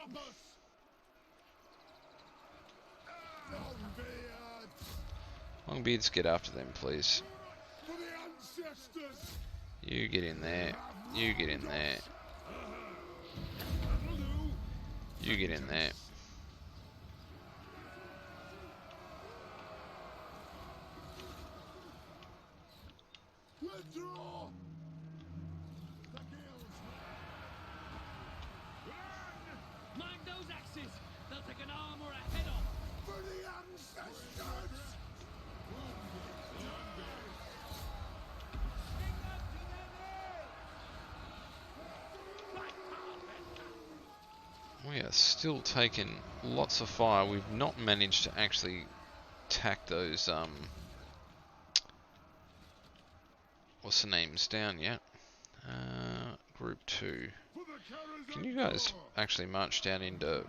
Longbeards, get after them, please. You get in there. You get in there. You get in there. Mind those axes! They'll take an arm or a head off! For the ancestors! We are still taking lots of fire. We've not managed to actually tack those, what's the names down yet? Group 2. Can you guys actually march down into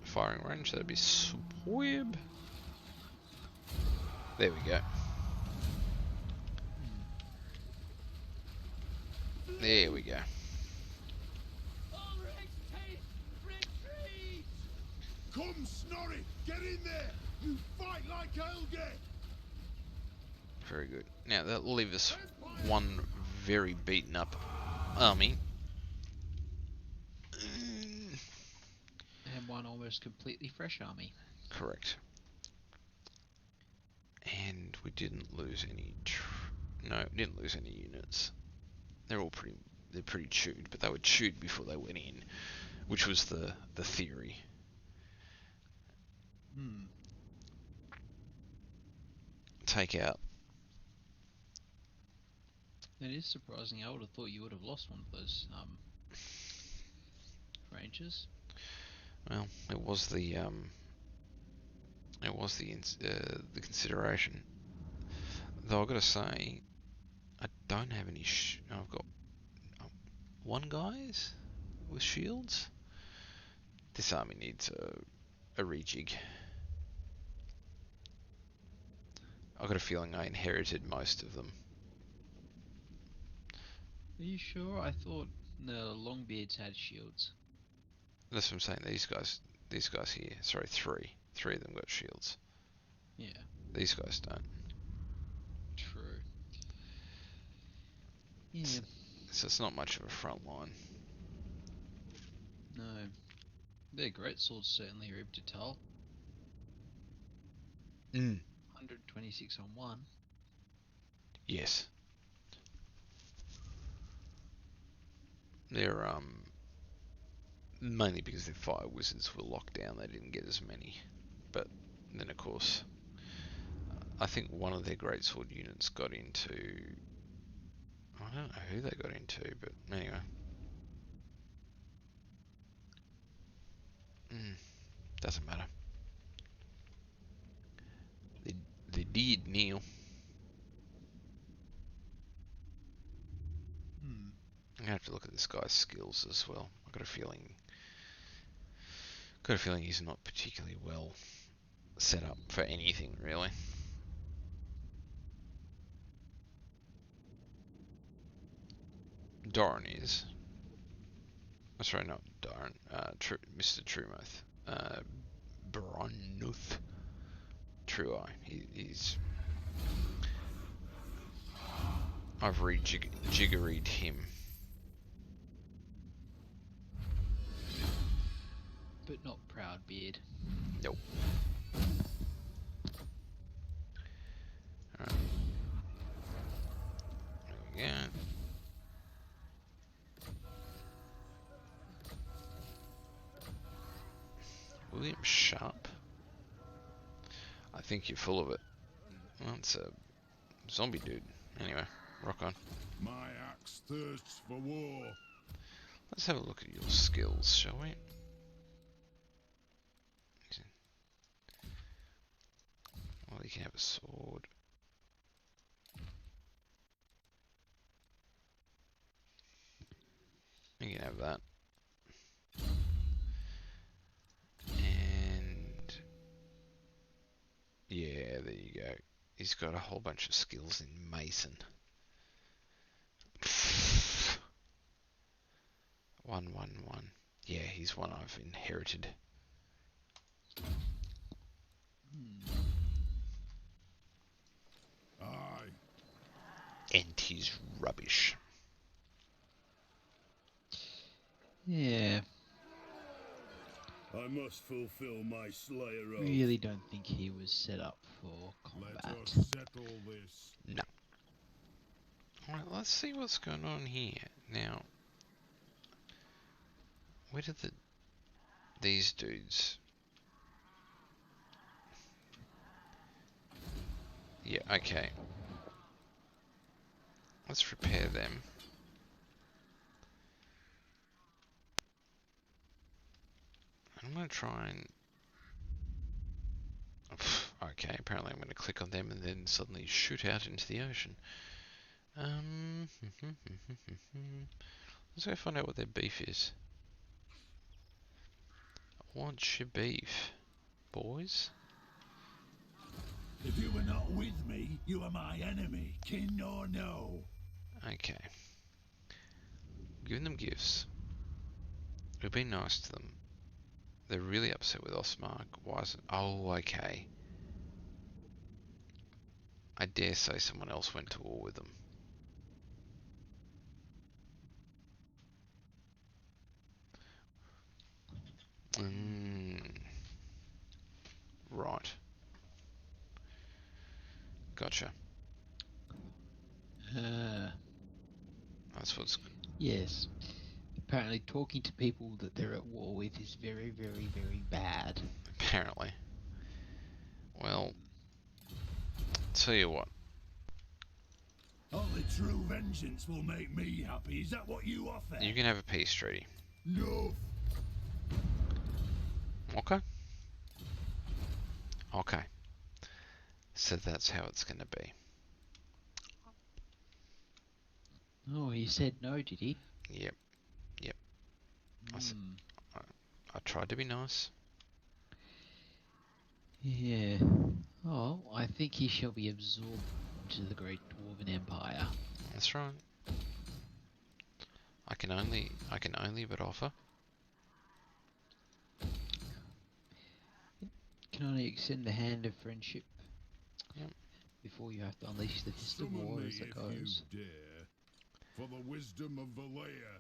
firing range? That'd be superb. There we go. There we go. Come, Snorri! Get in there! You fight like Helge! Very good. Now that'll leave us one very beaten up army. And one almost completely fresh army. Correct. And we didn't lose any. No, we didn't lose any units. They're pretty chewed, but they were chewed before they went in, which was the theory. Take out. It is surprising. I would have thought you would have lost one of those rangers. Well, it was the consideration. Though I've got to say, I don't have any. I've got one guys with shields. This army needs a rejig. I've got a feeling I inherited most of them. Are you sure? I thought the Longbeards had shields. That's what I'm saying. These guys here. Sorry, three of them got shields. Yeah. These guys don't. True. Yeah. So it's not much of a front line. No. Their great swords certainly are Ibtatal. 126 on one. Yes. They're mainly because their fire wizards were locked down. They didn't get as many. But then of course, I think one of their greatsword units got into. I don't know who they got into, but anyway. Doesn't matter. They did, Neil. I'm gonna have to look at this guy's skills as well. I've got a feeling he's not particularly well set up for anything, really. Doran is. Sorry, not Darren. Mr. Truemouth. Browne. True Eye. He's. I've jiggeried him. But not Proud Beard. Nope. Alright. There we go. William Sharp? I think you're full of it. Well, it's a zombie dude. Anyway, rock on. My axe thirsts for war. Let's have a look at your skills, shall we? Well, you can have a sword. You can have that. And yeah, there you go. He's got a whole bunch of skills in Mason. 111. Yeah, he's one I've inherited. Aye. And he's rubbish. Yeah, I must fulfill my Slayer oath. really don't think he was set up for Let combat. us settle this. No. Alright, let's see what's going on here. Now, where did these dudes... Yeah, okay. Let's repair them. I'm going to try and... Okay, apparently I'm going to click on them and then suddenly shoot out into the ocean. Let's go find out what their beef is. What's your beef, boys? If you were not with me, you are my enemy, kin or no. Okay. Giving them gifts. We've been nice to them. They're really upset with Osmark. Why is it? Oh, okay. I dare say someone else went to war with them. Right. Gotcha. That's what's... Yes. Apparently talking to people that they're at war with is very, very, very bad. Apparently. Well, tell you what. Only true vengeance will make me happy. Is that what you offer? You can have a peace treaty. No. Okay. Okay. So that's how it's going to be. Oh, he said no, did he? Yep. Yep. I tried to be nice. Yeah. Oh, I think he shall be absorbed into the Great Dwarven Empire. That's right. I can only but offer. Can only extend the hand of friendship. Yep. Before you have to unleash the fist of war as it goes. If you dare, for the wisdom of Valea.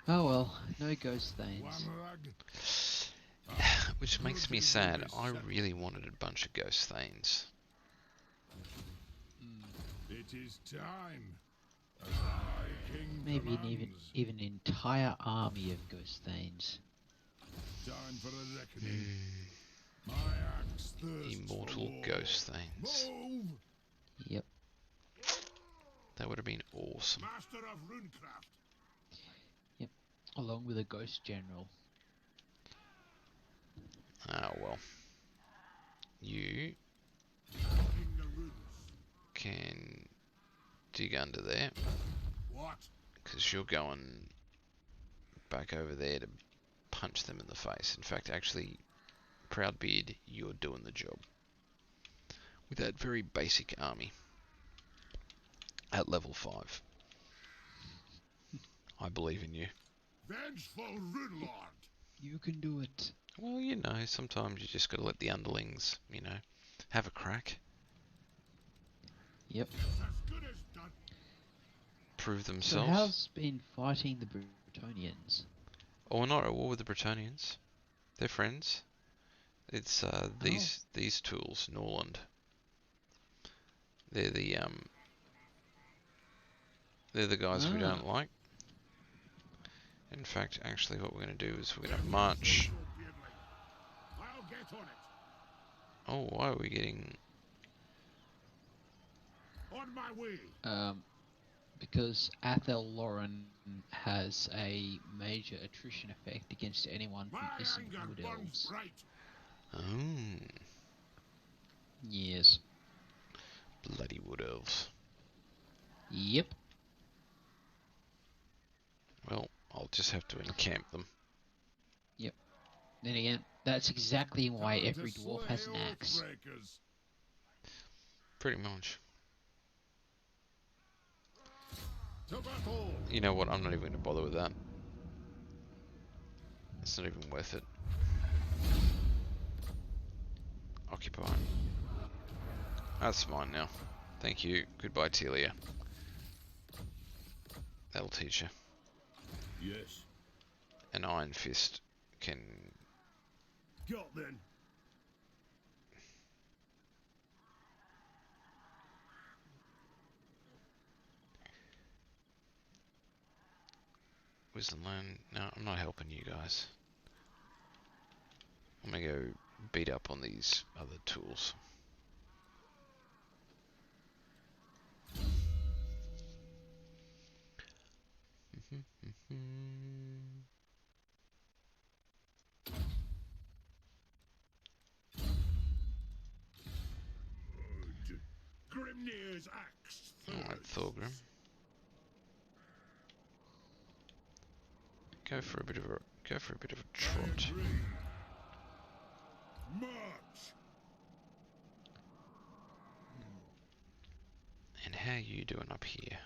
Oh well, no ghost stains. Which makes me sad. I really wanted a bunch of ghost thanes. It is time. As I, King Maybe commands. even an entire army of ghost stains. Time for a reckoning. My axe thirsts Immortal for war. ghost thanes. Move! Yep. That would have been awesome. Master of runecraft. Yep. Along with a ghost general. Ah, well. You King the runes. can dig under there, What? because you're going back over there to punch them in the face. In fact, actually, Proudbeard, you're doing the job. With that very basic army. At level 5. I believe in you. Vengeful Runelord. You can do it. Well, you know, sometimes you just gotta let the underlings, you know, have a crack, Yep. It's as good as done. prove So themselves. how's been fighting the Bretonians? Oh, we're not at war with the Bretonians. They're friends. It's these tools, Norland. They're the guys we don't like. In fact, actually, what we're gonna do is we're gonna march. So beardly. I'll get on it. Oh, why are we getting? On my way. Because Athel Lauren has a major attrition effect against anyone My who isn't anger Wood burns Elves. bright. Oh, Yes. bloody wood elves. Yep. Well, I'll just have to encamp them. Yep. Then again, that's exactly why Time to every dwarf has an slay axe. oathbreakers. Pretty much. To battle. You know what? I'm not even gonna bother with that. It's not even worth it. Occupy. That's mine now. Thank you. Goodbye, Telia. That'll teach you. Yes. An Iron Fist can... Got then. Wisdom Learn. No, I'm not helping you guys. I'm gonna go beat up on these other tools. Good. Grimnir's axe. Alright, Thorgrim. Go for a bit of a trot. March. And how you doing up here?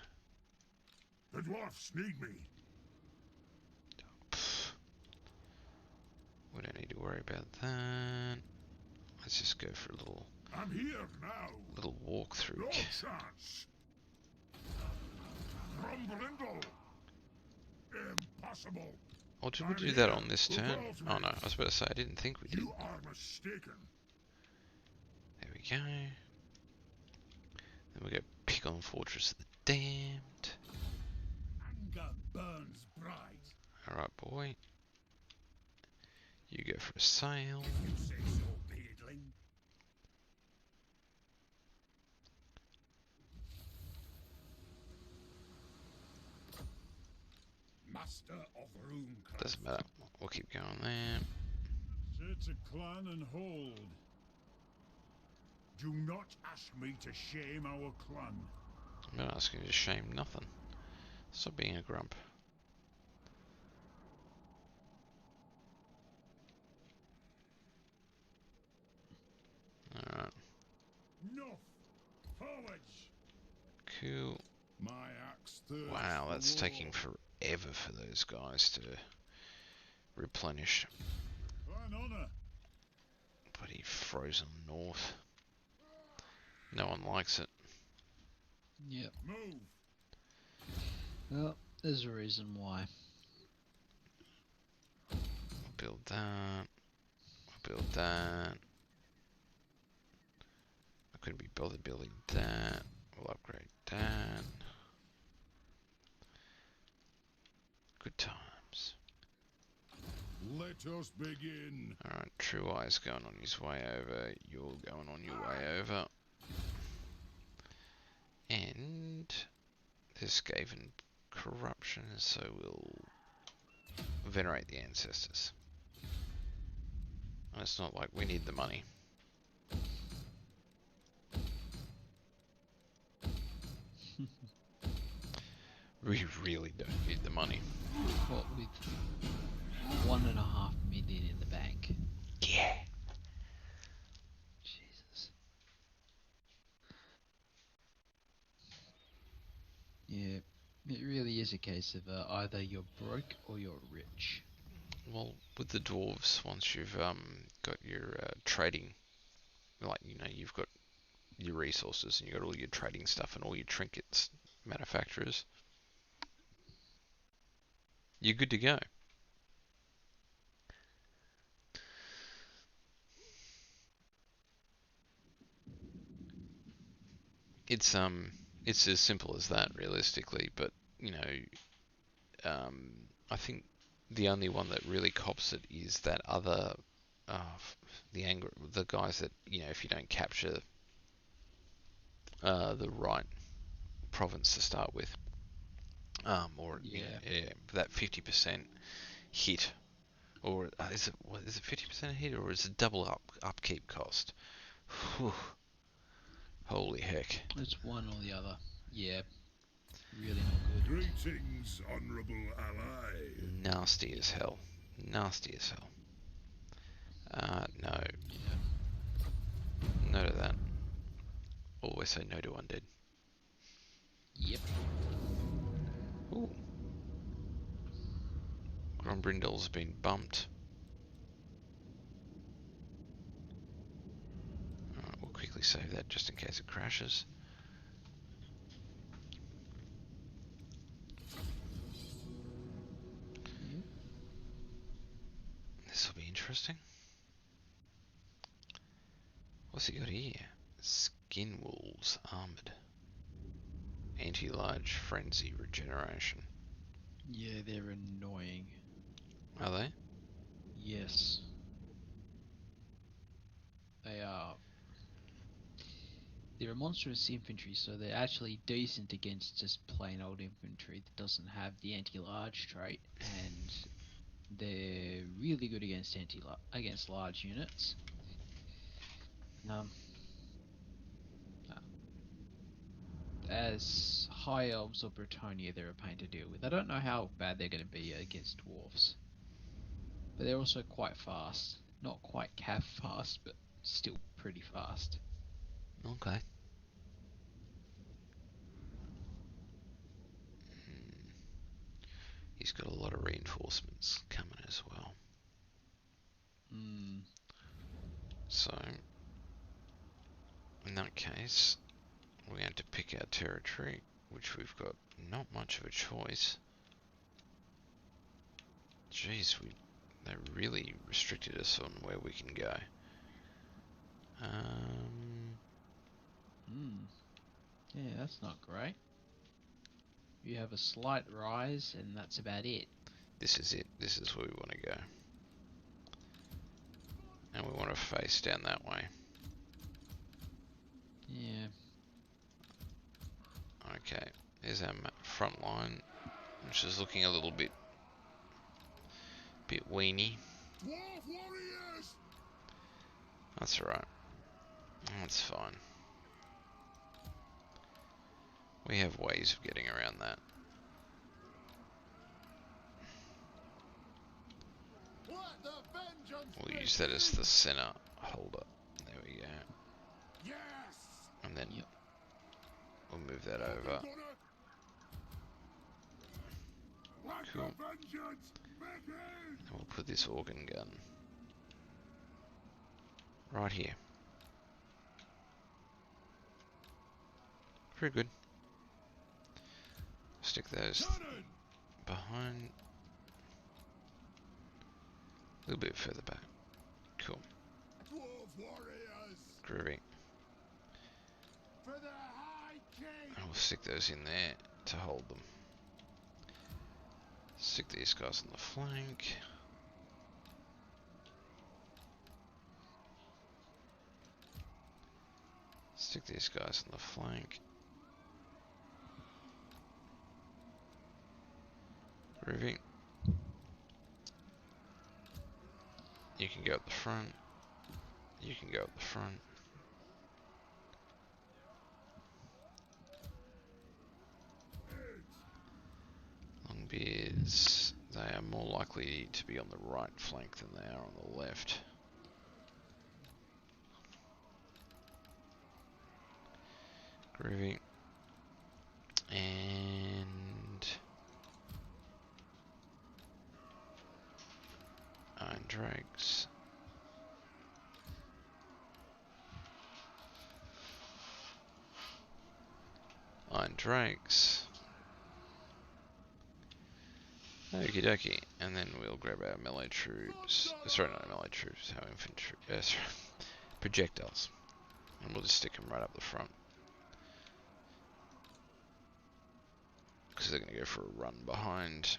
The dwarfs need me. Pfft. We don't need to worry about that. Let's just go for a I'm here now. little walkthrough. No chance. Grumblindle. Impossible. Or did we do that on this turn? Oh no, I was about to say I didn't think we did. You are mistaken. There we go. Then we go pick on Fortress of the Damned. Anger burns bright. Alright, boy. You go for a sail. You say so, beardling. Master of Runecraft. Doesn't matter. We'll keep going there. Set a clan and hold. Do not ask me to shame our clan. I'm not asking you to shame nothing. Stop being a grump. Alright, Enough. Forwards. cool. My axe thirsts Wow, for that's war. taking forever for those guys to replenish. An honor. Bloody frozen north. No one likes it. Yep. Move. Well, there's a reason why. We'll build that. We'll build that. I couldn't be bothered building that. We'll upgrade that. Good times. Let us begin. Alright, True Eye's going on his way over. You're going on your way over. And there's Skaven corruption, so we'll venerate the ancestors. And it's not like we need the money. We really don't need the money. What with 1.5 million in the bank? Yeah. Jesus. Yeah, it really really is a case of either you're broke or you're rich. Well, with the dwarves, once you've got your trading, like you've got your resources and you've got all your trading stuff and all your trinkets, manufacturers, you're good to go. It's it's as simple as that, realistically. But you know, I think the only one that really cops it is that other, the guys that if you don't capture the right province to start with, or Yeah. yeah, that 50% hit, or is it 50% hit, or is it double upkeep cost? Whew, holy heck! It's one or the other. Yeah. Really not good. Greetings, honourable ally. Nasty as hell. Nasty as hell. No, Yeah. no to that. Always say no to undead. Yep. Ooh. Grombrindal's been bumped. We'll quickly save that just in case it crashes. Yep. This will be interesting. What's he got here? Skin Wolves Armored. Anti-large frenzy regeneration. Yeah, they're annoying. Are they? Yes. They are. They're a monstrous infantry, so they're actually decent against just plain old infantry that doesn't have the anti-large trait, and they're really good against large units. Um, uh, as high elves or Bretonia, they're a pain to deal with. I don't know how bad they're going to be against dwarves, but they're also quite fast. Not quite cav fast, but still pretty fast. Okay. He's got a lot of reinforcements coming as well. Hmm. So, in that case, we have to pick our territory, which we've got not much of a choice. Jeez, they really restricted us on where we can go. Hmm. Yeah, that's not great. You have a slight rise, and that's about it. This is it. This is where we want to go. And we want to face down that way. Yeah. Okay, there's our front line, which is looking a little bit weeny. Dwarf warriors! That's alright. That's fine. We have ways of getting around that. We'll use that as the center holder. There we go. Yes! And then Yep. we'll move that over. Cool. And we'll put this organ gun right here. Very good. Stick those behind. A little bit further back. Cool. Groovy. And we'll stick those in there to hold them. Stick these guys on the flank. Stick these guys on the flank. Groovy. You can go up the front. You can go up the front. Longbeards, they are more likely to be on the right flank than they are on the left. Groovy. And 9 drakes. Okie dokie. And then we'll grab our melee troops. Sorry, not our melee troops, our infantry. Sorry, projectiles. And we'll just stick them right up the front. Because they're going to go for a run behind.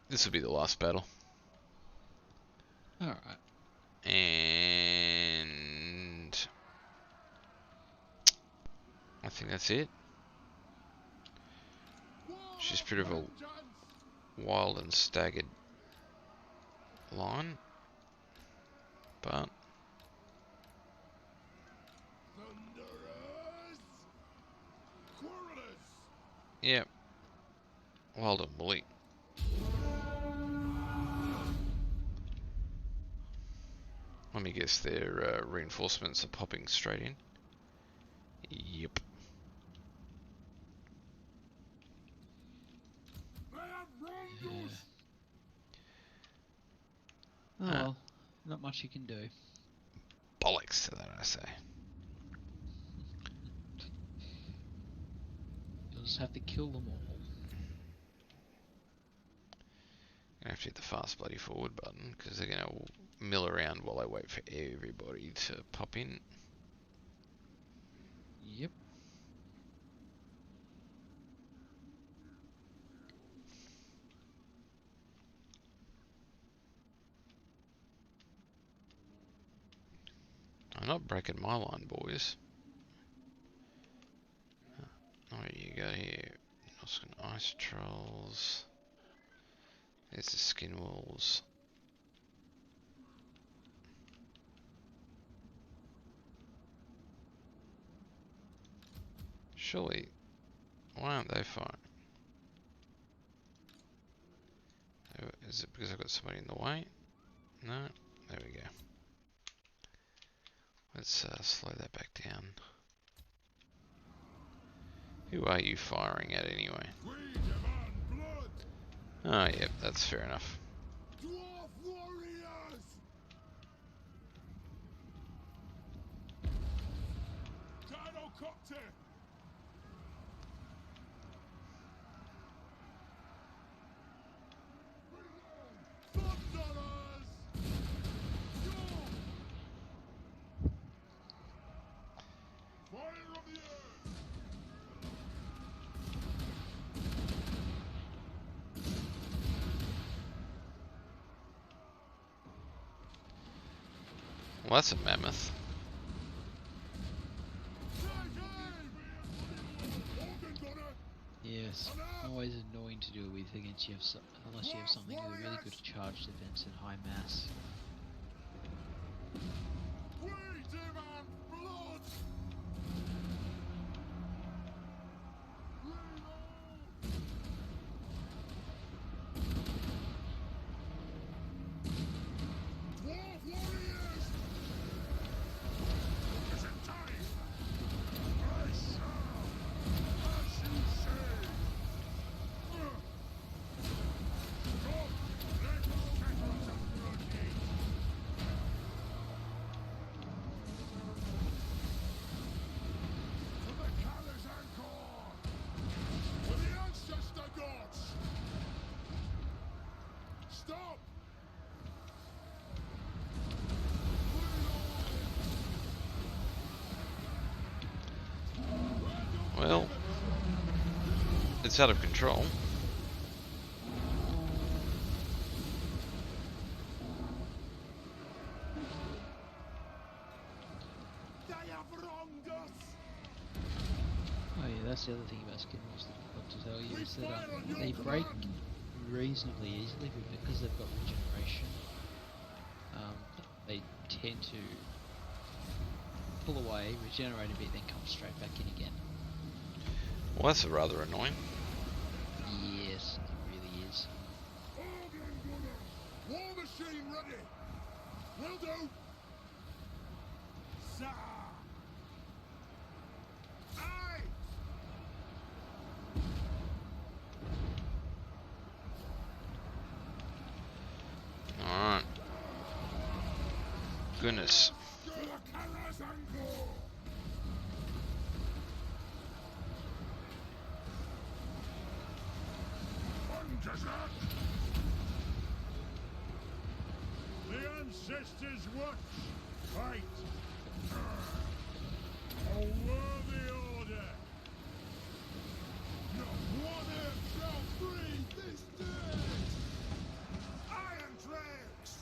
This will be the last battle. Alright. And I think that's it. She's a bit of a wild and staggered line. But yeah, wild and woolly. Let me guess, their reinforcements are popping straight in. Yep. Yeah. Oh well, not much you can do. Bollocks to that, I say. You'll just have to kill them all. I have to hit the fast bloody forward button because they're going to mill around while I wait for everybody to pop in. Yep. I'm not breaking my line, boys. Oh, you go here. Ice trolls. There's the skin wolves. Surely, why aren't they fine? Is it because I've got somebody in the way? No? There we go. Let's slow that back down. Who are you firing at anyway? Oh, yep, that's fair enough. Dwarf warriors! Gyrocopter! Thunderers! Fire of the earth! Well, that's a mammoth. Yes. Always annoying to deal with against you have unless you have something with a really good charge defense and high mass. We demand blood! Dwarf warriors! Is it time? I shall! As you say! Come, let's settle some bloody! To the callous anchor! To the ancestor gods! Stop! Well, it's out of control. They have wronged us! Oh yeah, that's the other thing about skin wolves that I forgot to tell you is that they break reasonably easily, but because they've got regeneration, they tend to pull away, regenerate a bit, then come straight back in again. Well, that's rather annoying. Yes, it really is. Organ gunner! War machine ready! Will do! Sir! Aye! Alright. Goodness. To the callous anchor! The ancestors watch. Fight. A worthy order. Not one earth shall breathe this day. Iron Drakes!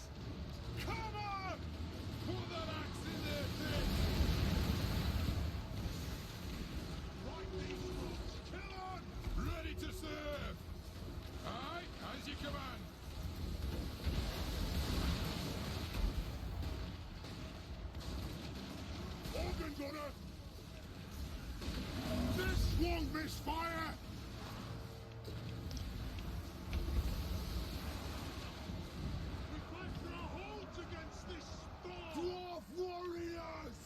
Come on! Put that axe in their pit! Right these folks! Kill on! Ready to serve! Aye, as you command! Organ gunner! This won't misfire! We fight for our holds against this storm! Dwarf warriors!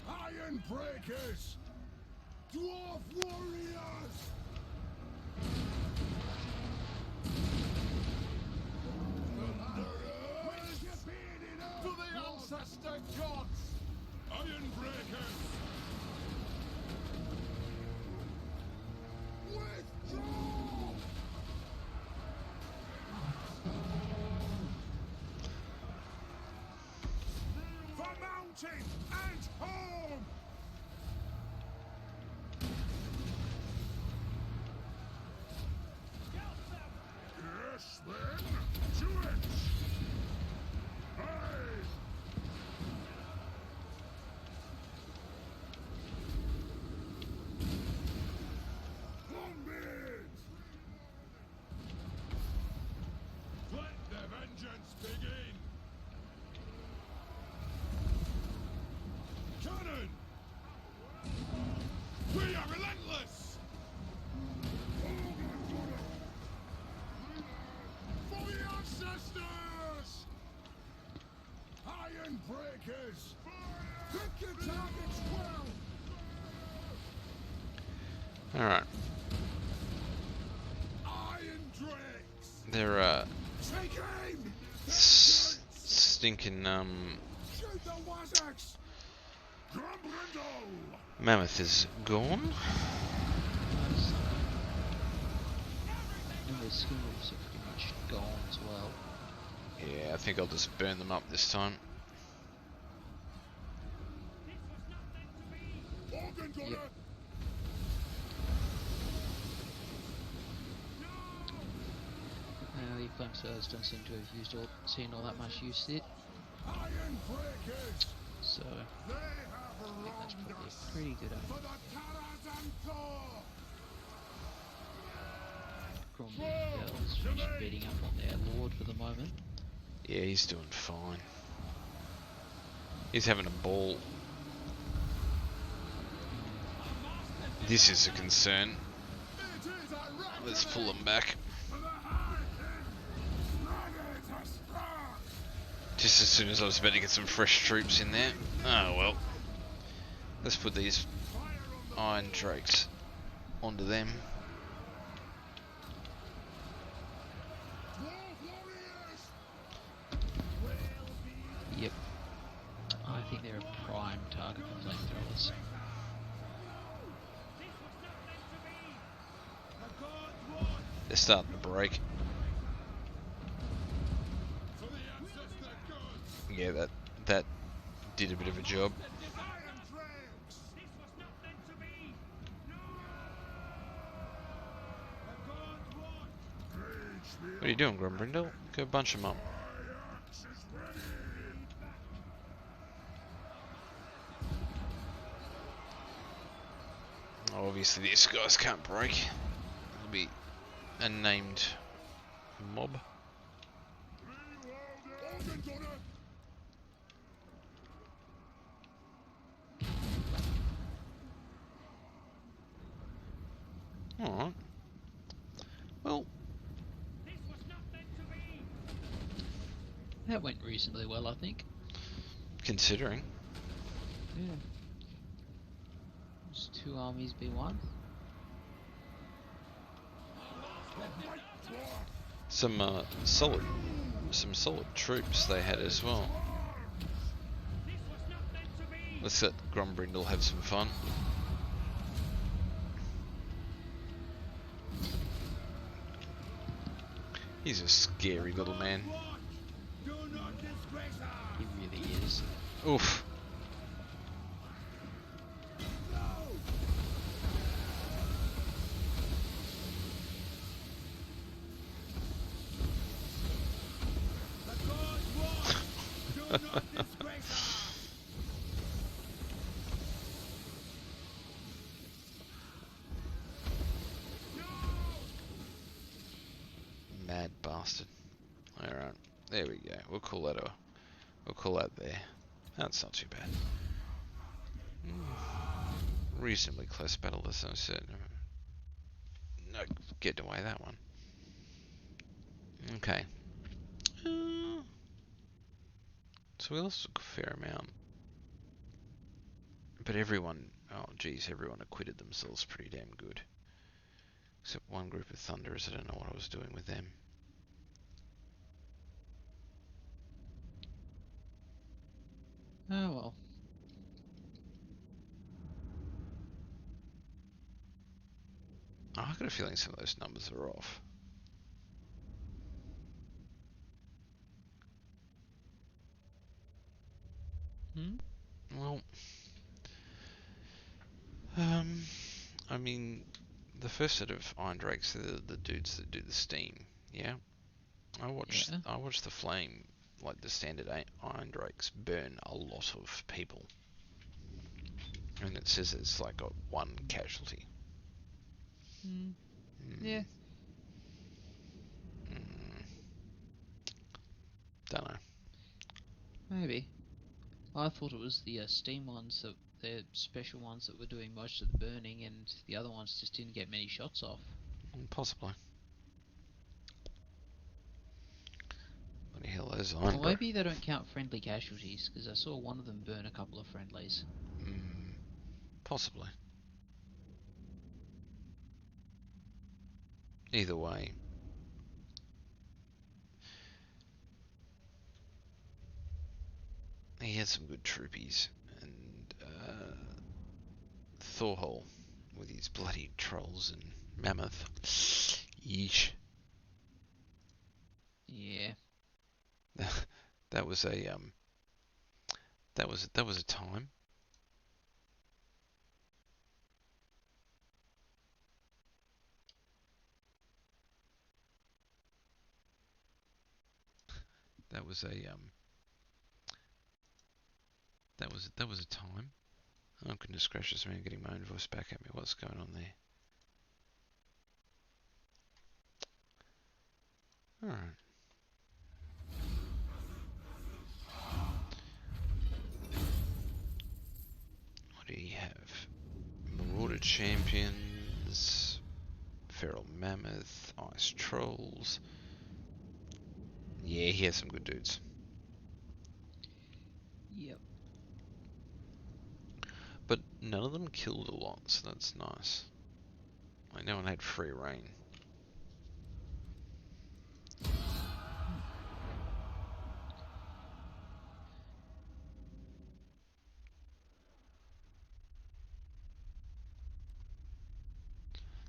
Iron breakers! Dwarf warriors! Thunderers! To the ancestor gods! Iron breakers! Withdraw! For mountain and home! Yes, then, to it! Aye! Zombies! Let the vengeance begin! Cannon! We are relentless! For the ancestors! Iron breakers! Pick your targets well! Alright. Iron drakes! They're, Take aim! stinking, Shoot the Wazax! Grumbrindle! mammoth is gone. Nice. And their skills are pretty much gone as well. Yeah, I think I'll just burn them up this time. Organ gunner! Yep. The flame servers don't seem to have seen all that much use yet, Iron breakers! so They I have think that's wronged probably us! a pretty good For the Tarazan Thor! Gromby's just beating up on their lord for the moment. Yeah, he's doing fine. He's having a ball. This is a concern. It is a Let's pull him back. for the Hurricane! Ready to strike! Just as soon as I was about to get some fresh troops in there. Oh well. Let's put these iron drakes onto them. Dwarf warriors! Yep. I think they're a prime target for flamethrowers. They're starting to break. For the ancestor gods! Yeah, that did a bit of a job. Iron drakes! What are you doing, Grumbrindle? Go bunch them up. My axe is ready! Oh, obviously these guys can't break. It'll be a named mob. Organ gunner! Alright. Well, That went reasonably well, I think. considering. Yeah. It's 2 armies be 1. Some solid troops they had as well. Let's let Grumbrindle have some fun. He's a scary little man. Do not disgrace us! He really is. Oof. The gods watch! Do not disgrace us! No! Mad bastard. Alright. There we go. We'll call that there. That's not too bad. Reasonably close battle, as I said. No, getting away that one. Okay. So we lost a fair amount. But everyone, oh geez, everyone acquitted themselves pretty damn good. Except one group of Thunderers, I don't know what I was doing with them. Oh well. Oh, I've got a feeling some of those numbers are off. Hmm? Well, I mean, the first set of Iron Drakes are the dudes that do the steam, yeah? Yeah. I watched the flame, like the standard Iron Drakes, burn a lot of people. And it says it's like got one casualty. Hmm. Mm, Yeah. mm, don't know. Maybe. I thought it was the steam ones that the special ones that were doing most of the burning, and the other ones just didn't get many shots off. Possibly. Bloody hell, those Or Iron Drakes. maybe they don't count friendly casualties, because I saw one of them burn a couple of friendlies. Possibly. Either way, he had some good troopies, and Thorhall with his bloody trolls and mammoth. Yeesh. Yeah. That was a that was a time. That was a that was a time. Oh goodness gracious me, I'm getting my own voice back at me. What's going on there? Alright. What do you have? Marauder Champions, Feral Mammoth, Ice Trolls. Yeah, he has some good dudes. Yep. But none of them killed a lot, so that's nice. Like no one had free reign.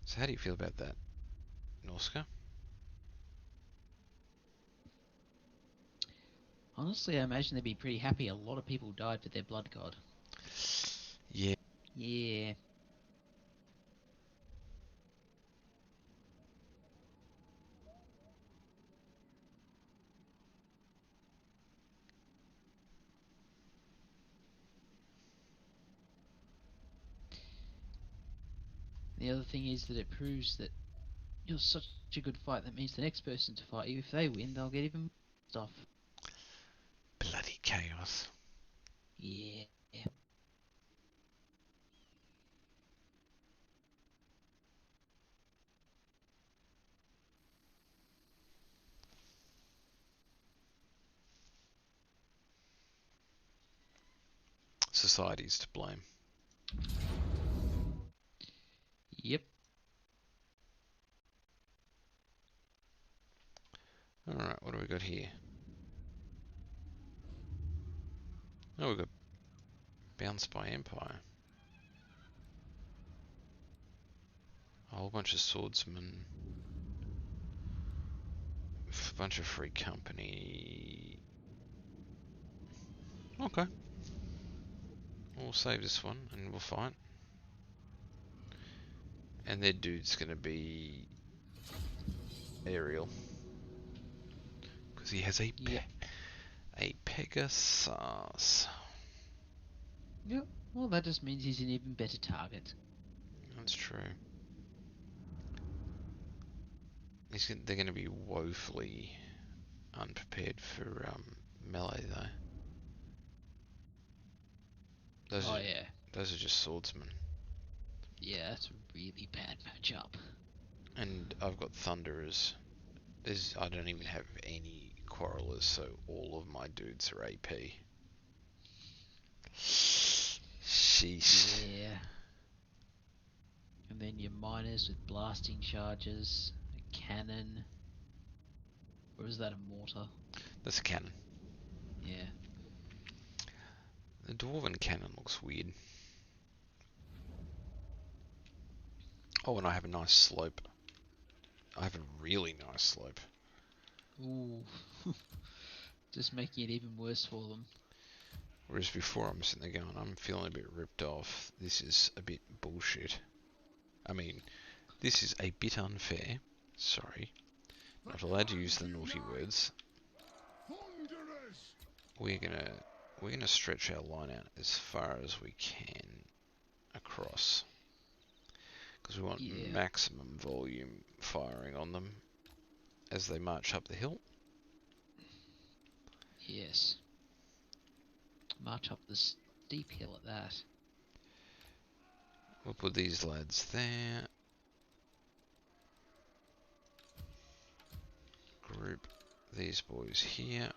So how do you feel about that, Norska? Honestly, I imagine they'd be pretty happy. A lot of people died for their blood god. Yeah. Yeah. The other thing is that it proves that you're such a good fight. That means the next person to fight you, if they win, they'll get even more stuff. Bloody chaos. Yeah. Society's to blame. Yep. Alright, what do we got here? Oh, we've got Bounced by Empire. A whole bunch of swordsmen bunch of free company. Okay. We'll save this one and we'll fight. And their dude's gonna be Ariel. Because he has Yep. a Pegasus. Yep. Well, that just means he's an even better target. That's true. They're going to be woefully unprepared for melee, though. Oh yeah. Those are just swordsmen. Yeah, that's a really bad matchup. And I've got Thunderers. I don't even have any Quarrelers, so all of my dudes are AP. Sheesh. Yeah. And then your miners with blasting charges, a cannon. Or is that a mortar? That's a cannon. Yeah. The Dwarven cannon looks weird. Oh, and I have a nice slope. I have a really nice slope. Ooh. Just making it even worse for them. Whereas before I'm sitting there going, I'm feeling a bit ripped off. This is a bit bullshit. I mean, this is a bit unfair. Sorry. Not allowed to use the naughty words. Thunderous! We're gonna stretch our line out as far as we can across. Because we want maximum volume firing on them as they march up the hill. Yes. March up the steep hill at that. We'll put these lads there. Group these boys here.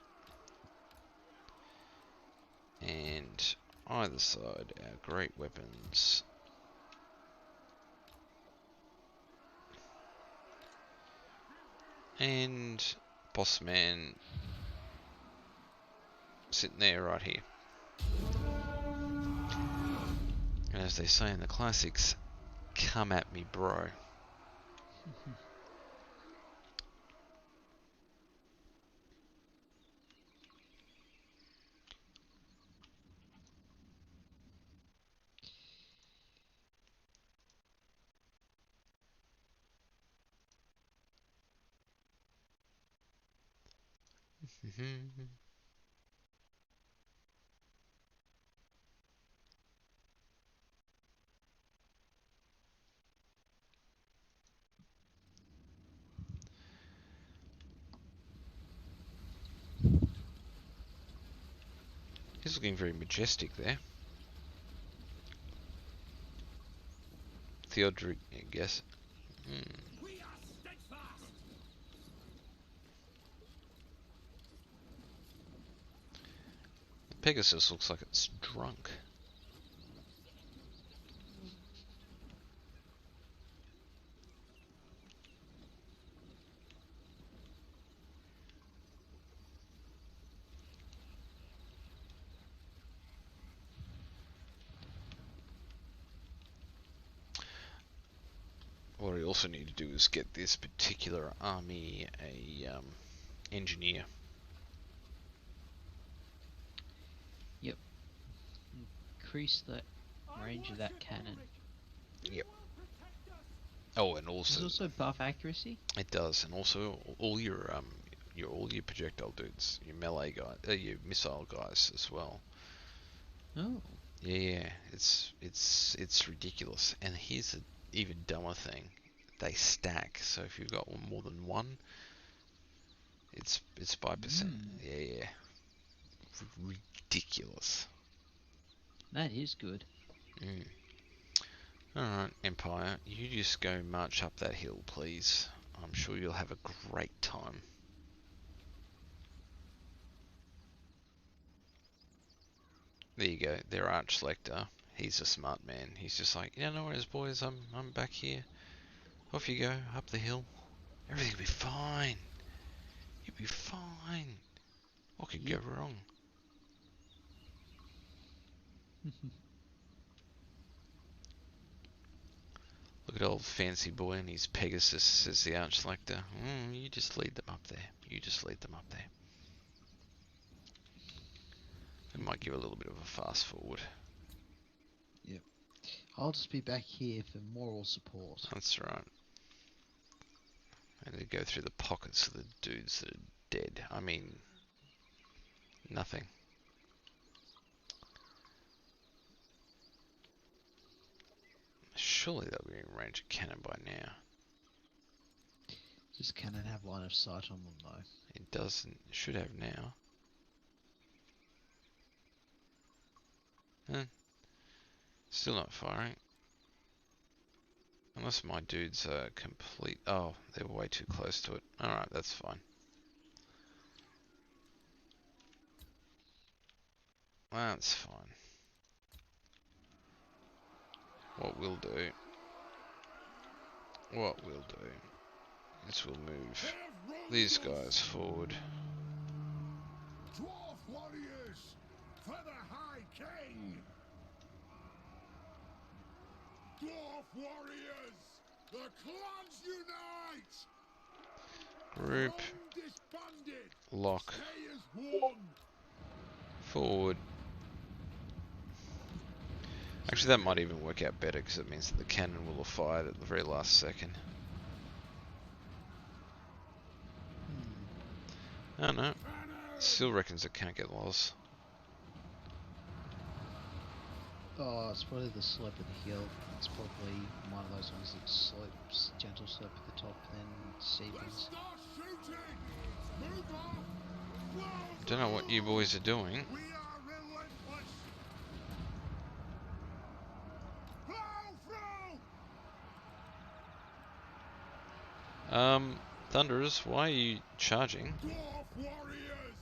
And either side, our great weapons. And boss man sitting there right here. And as they say in the classics, come at me, bro. He's looking very majestic there. Theodoric, I guess. We are steadfast. The Pegasus looks like it's drunk. What I also need to do is get this particular army a engineer. Yep. Increase the range of that cannon. Yep. Oh, and Does it also also buff accuracy? it does, and also all your projectile dudes, your melee guy, your missile guys as well. Oh. Yeah, it's ridiculous. And here's an even dumber thing: they stack. So if you've got more than one, it's 5%. Yeah, ridiculous. That is good. Mm. Alright, Empire, you just go march up that hill, please. I'm sure you'll have a great time. There you go, their Archlector. He's a smart man. He's just like, yeah, no worries, boys. I'm back here. Off you go, up the hill. Everything'll be fine. You'll be fine. What could go wrong? Look at old fancy boy and his Pegasus, says the Archlector. You just lead them up there. You just lead them up there. It might give a little bit of a fast forward. Yep. I'll just be back here for moral support. That's right. And they go through the pockets of the dudes that are dead. I mean, nothing. Surely they'll be in range of cannon by now. Just cannon have line of sight on them though. It doesn't. It should have now. Huh. Still not firing. Unless my dudes are complete... Oh, they're way too close to it. Alright, that's fine. That's fine. What we'll do is we'll move these guys forward. Dwarf warriors for the High King. Dwarf warriors, the clans unite. Group, Rome disbanded. lock, Stay as one. forward. Actually, that might even work out better because it means that the cannon will have fired at the very last second. Oh no, still reckons it can't get lost. Oh, it's probably the slope of the hill. It's probably one of those ones that slopes, gentle slope at the top, then Let's steepens. start shooting. Move off. Blow Don't know what you boys are doing. We are relentless. Blow through. Thunderers, why are you charging? Dwarf warriors.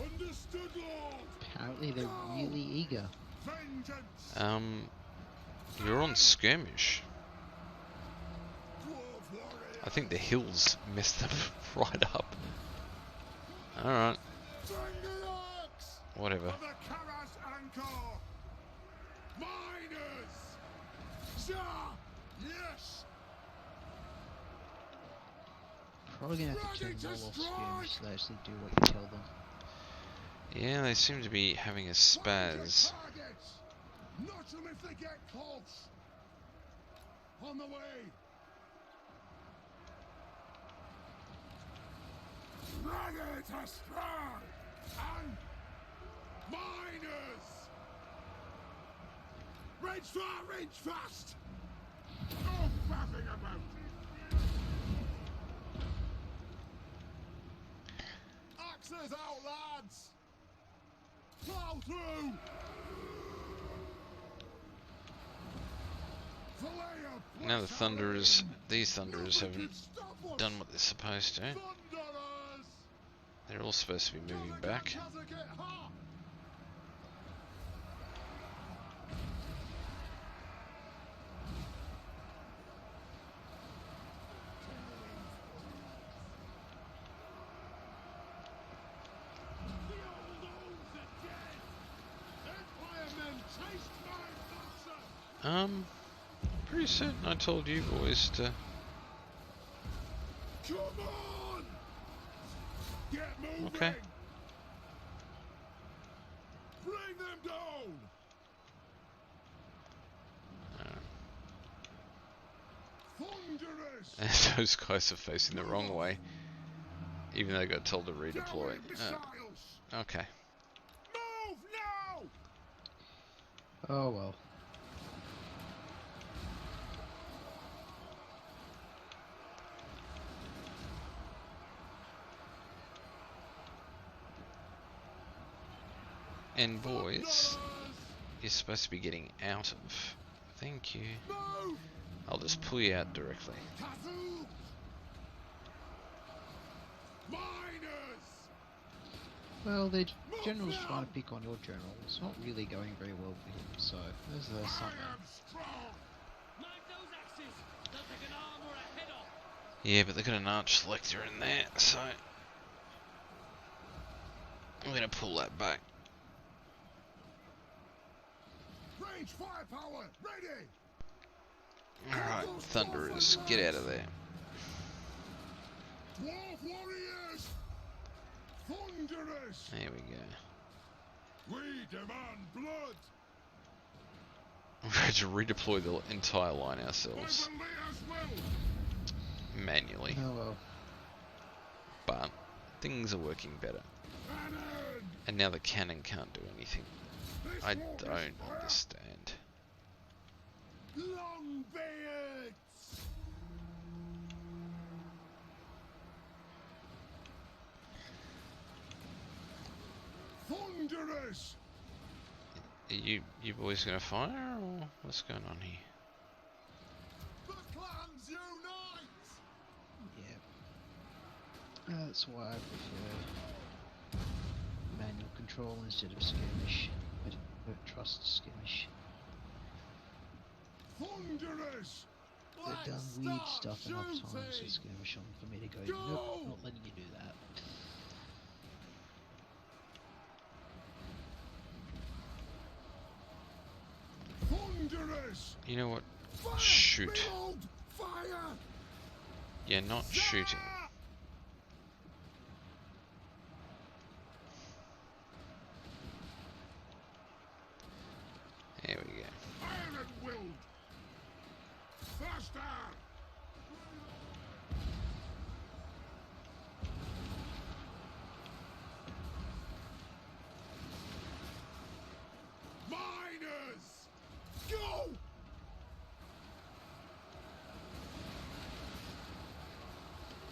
Understood, Lord. Apparently they're really eager. Vengeance. You're on skirmish. Dwarf warriors. I think the hills messed them right up. Alright, Bring the axe. whatever. For the Karas Anchor. Miners. Sir. Yes. Probably gonna have to Ready turn to more off strike! skirmish so they actually do what you tell them. Yeah, they seem to be having a Find your spaz. targets. Notch them if they get close. On the way. Ready to strike. And miners. Reach far, reach fast. No faffing about. Axes out, lads. Plow through. Now the Thunderers, these Thunderers haven't done what they're supposed to. They're all supposed to be moving back. Pretty certain I told you boys to... Come on! Get moving! Okay. Bring them down! Thunderous! And those guys are facing the wrong way. Even though they got told to redeploy. Gallery missiles! Okay. Move now! Oh well. And boys, you're supposed to be getting out of. Thank you. Move! I'll just pull you out directly. Kazoo! Miners! Well, the general's trying to pick on your general. It's not really going very well for him, so there's I something. am strong! Mind those axes! They'll take an arm or a head off! Yeah, but they've got an arch selector in there, so... I'm gonna pull that back. Range firepower! Ready! Alright, Thunderers, get out of there. Dwarf warriors! Thunderous! There we go. We demand blood! We're going to redeploy the entire line ourselves Beverly as will! manually, Oh well. but things are working better. Cannon! And now the cannon can't do anything. This I won't don't inspire understand. Longbeards! Thunderous! Are you boys gonna fire, or what's going on here? The clans unite! Yeah. That's why I prefer manual control instead of skirmish. I don't trust skirmish. Thunderous! They've done Let's weird start stuff enough times with shooting! skirmish on for me to go, Go! nope, not letting you do that. Thunderous! You know what? Fire! Shoot. Reload! Fire! Yeah, not shooting. There we go. Iron willed! Faster! Miners! Go!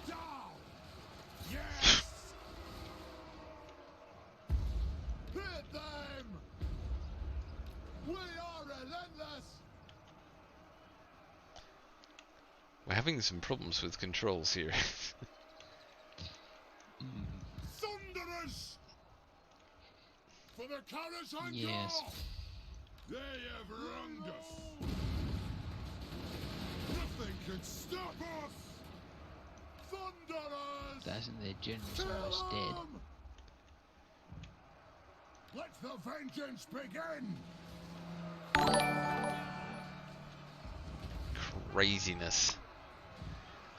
Down! Yes! Hit them! We are relentless! We're having some problems with controls here. Thunderous! For the Carrot Yes. They have wronged us! Nothing can stop us! Thunderous! That and their general's Kill almost dead. 'em! Let the vengeance begin! Craziness.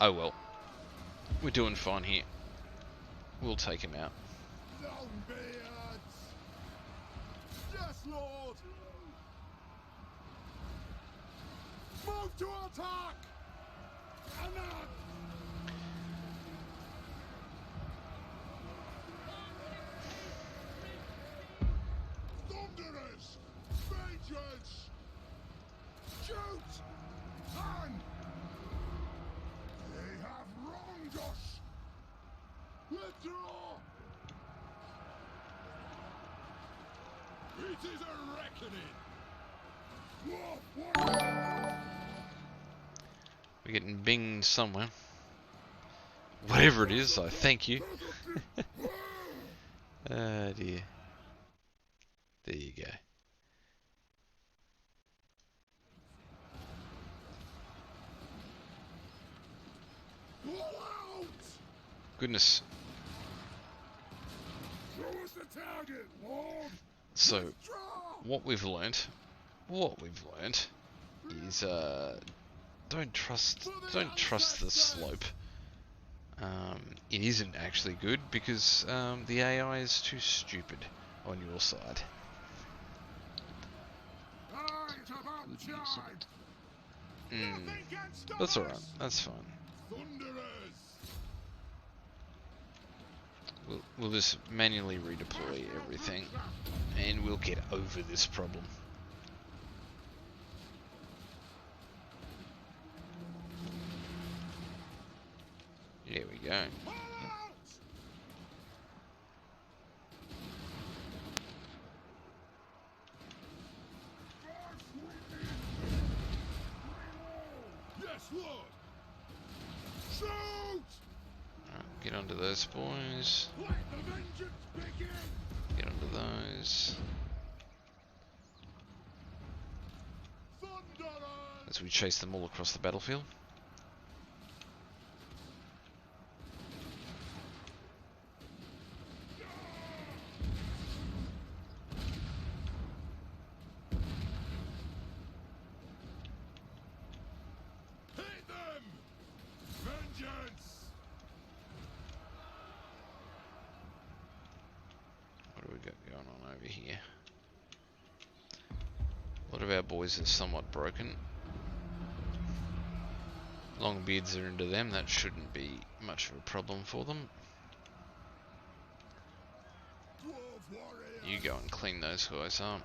Oh well. We're doing fine here. We'll take him out. Longbeards! Yes, Lord! Move to attack! Anak! Thunderous! Vengeance! Shoot! And they have wronged us! Withdraw! It is a reckoning! We're getting binged somewhere. Whatever it is, I thank you. Oh dear. There you go. Pull out! Goodness. Show us the target, Lord! So, Withdraw! what we've learnt is don't trust the slope. It isn't actually good because the AI is too stupid on your side. Right about Good use of time! Mm, Nothing can stop that's alright. us! That's fine. Thunderers! We'll just manually redeploy everything, and we'll get over this problem. There we go. Pull out! Yes, Lord! Shoot! Alright, get onto those boys. Let the vengeance begin! Get onto those. Thunderers! As we chase them all across the battlefield. Hit them! Vengeance! going on over here? A lot of our boys are somewhat broken. Long beards are into them, that shouldn't be much of a problem for them. Dwarf warrior. You go and clean those guys up.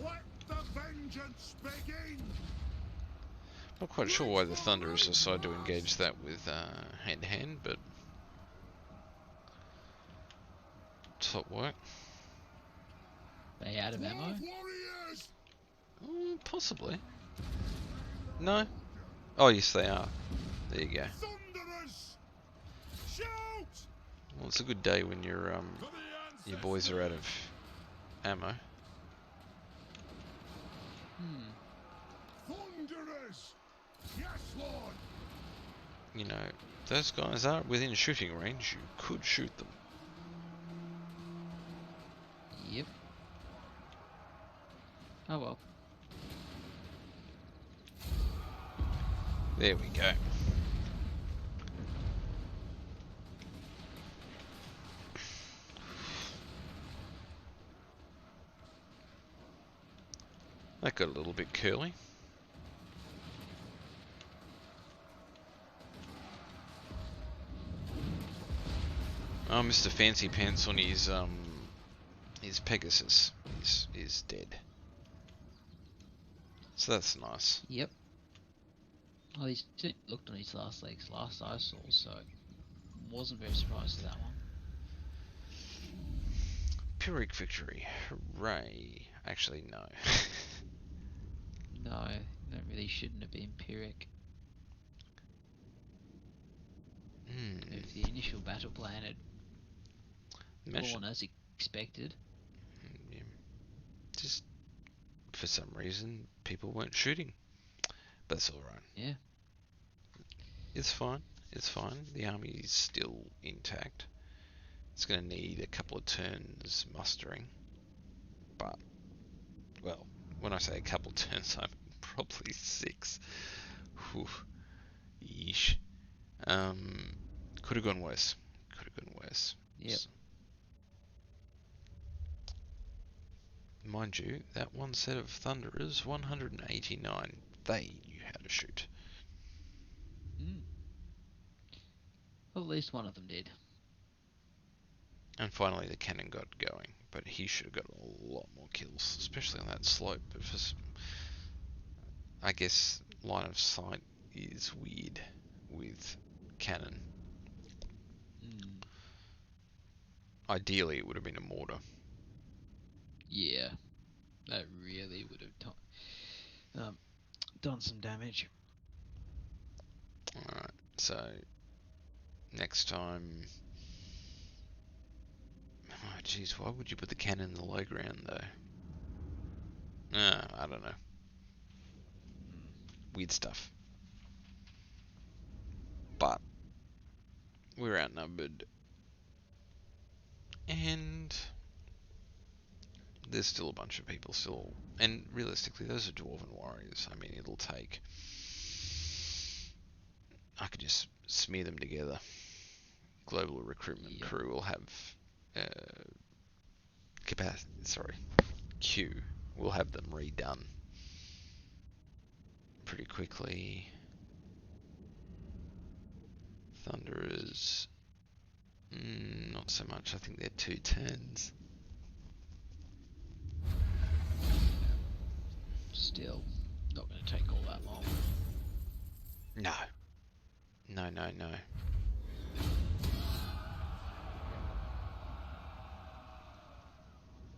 Let the vengeance begin. Not quite sure why the Thunderers decided to engage that with hand-to-hand, but top work. They out of ammo? Dwarf warriors. Possibly. No? Oh, yes, they are. There you go. Thunderers. Shout. Well, it's a good day when your To the boys are out of ancestors. ammo. Thunderers. Yes, Lord. You know, those guys are within shooting range. You could shoot them. Yep. Oh well. There we go. That got a little bit curly. Oh, Mr. Fancy Pants on his Pegasus is dead. So that's nice. Yep. Well, he's looked on his last legs last I saw, so wasn't very surprised with that one. Pyrrhic victory. Hooray. Actually, no. No, that really shouldn't have been Pyrrhic. If the initial battle plan had Imagine, gone as expected. yeah, just for some reason, people weren't shooting. But that's alright. Yeah. It's fine. It's fine. The army is still intact. It's going to need a couple of turns mustering. But, well, when I say a couple of turns, I'm probably 6. Whew. Yeesh. Could have gone worse. Could have gone worse. Yep. Mind you, that one set of Thunderers, 189, they knew how to shoot. Well, at least one of them did. And finally the cannon got going, but he should have got a lot more kills, especially on that slope. Because I guess line of sight is weird with cannon. Ideally it would have been a mortar. Yeah. That really would have done some damage. Alright, so next time... Oh jeez, why would you put the cannon in the low ground though? I don't know. Weird stuff. But we're outnumbered, and there's still a bunch of people still, and realistically those are dwarven warriors. I mean, it'll take, I could just smear them together. Global recruitment crew will have capacity, sorry, Q will have them redone pretty quickly. Thunderers, not so much. I think they're 2 turns. Still, not going to take all that long. No. No, no, no.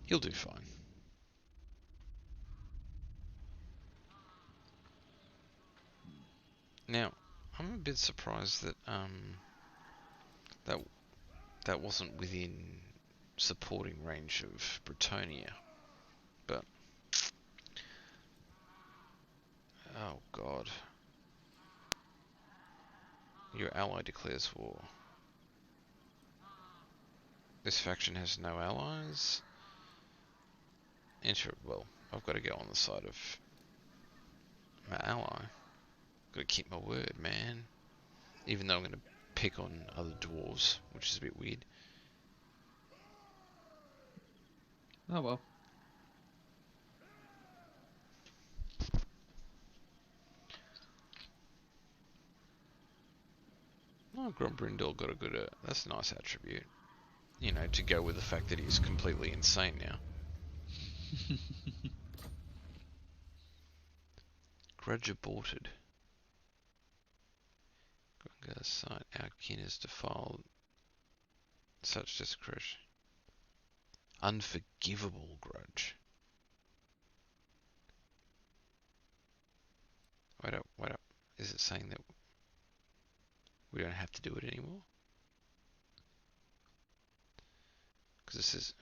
He'll do fine. Now, I'm a bit surprised that that wasn't within supporting range of Bretonia, but oh god, your ally declares war. This faction has no allies. Enter. Well, I've got to go on the side of my ally. Got to keep my word, man. Even though I'm going to pick on other dwarves, which is a bit weird. Oh well. Oh, Grombrindal got a good, that's a nice attribute. You know, to go with the fact that he's completely insane now. Grudge aborted. Grongar's sight, our kin has defiled such desecration. Unforgivable grudge. Wait up, wait up. Is it saying that we don't have to do it anymore? Because this is...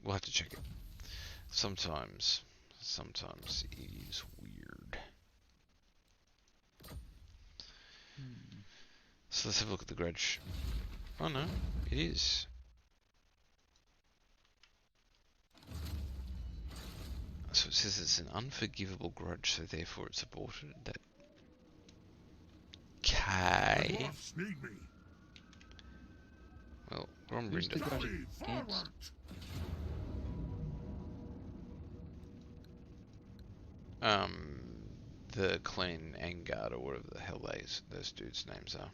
we'll have to check it. Sometimes it is weird. So let's have a look at the grudge. Oh no, it is. So it says it's an unforgivable grudge, so therefore it's aborted. That... Okay. dwarfs need me. Well, Who's the Grombrindal. grudge Hurry, against? forward. The Clan Angard, or whatever the hell those dudes' names are.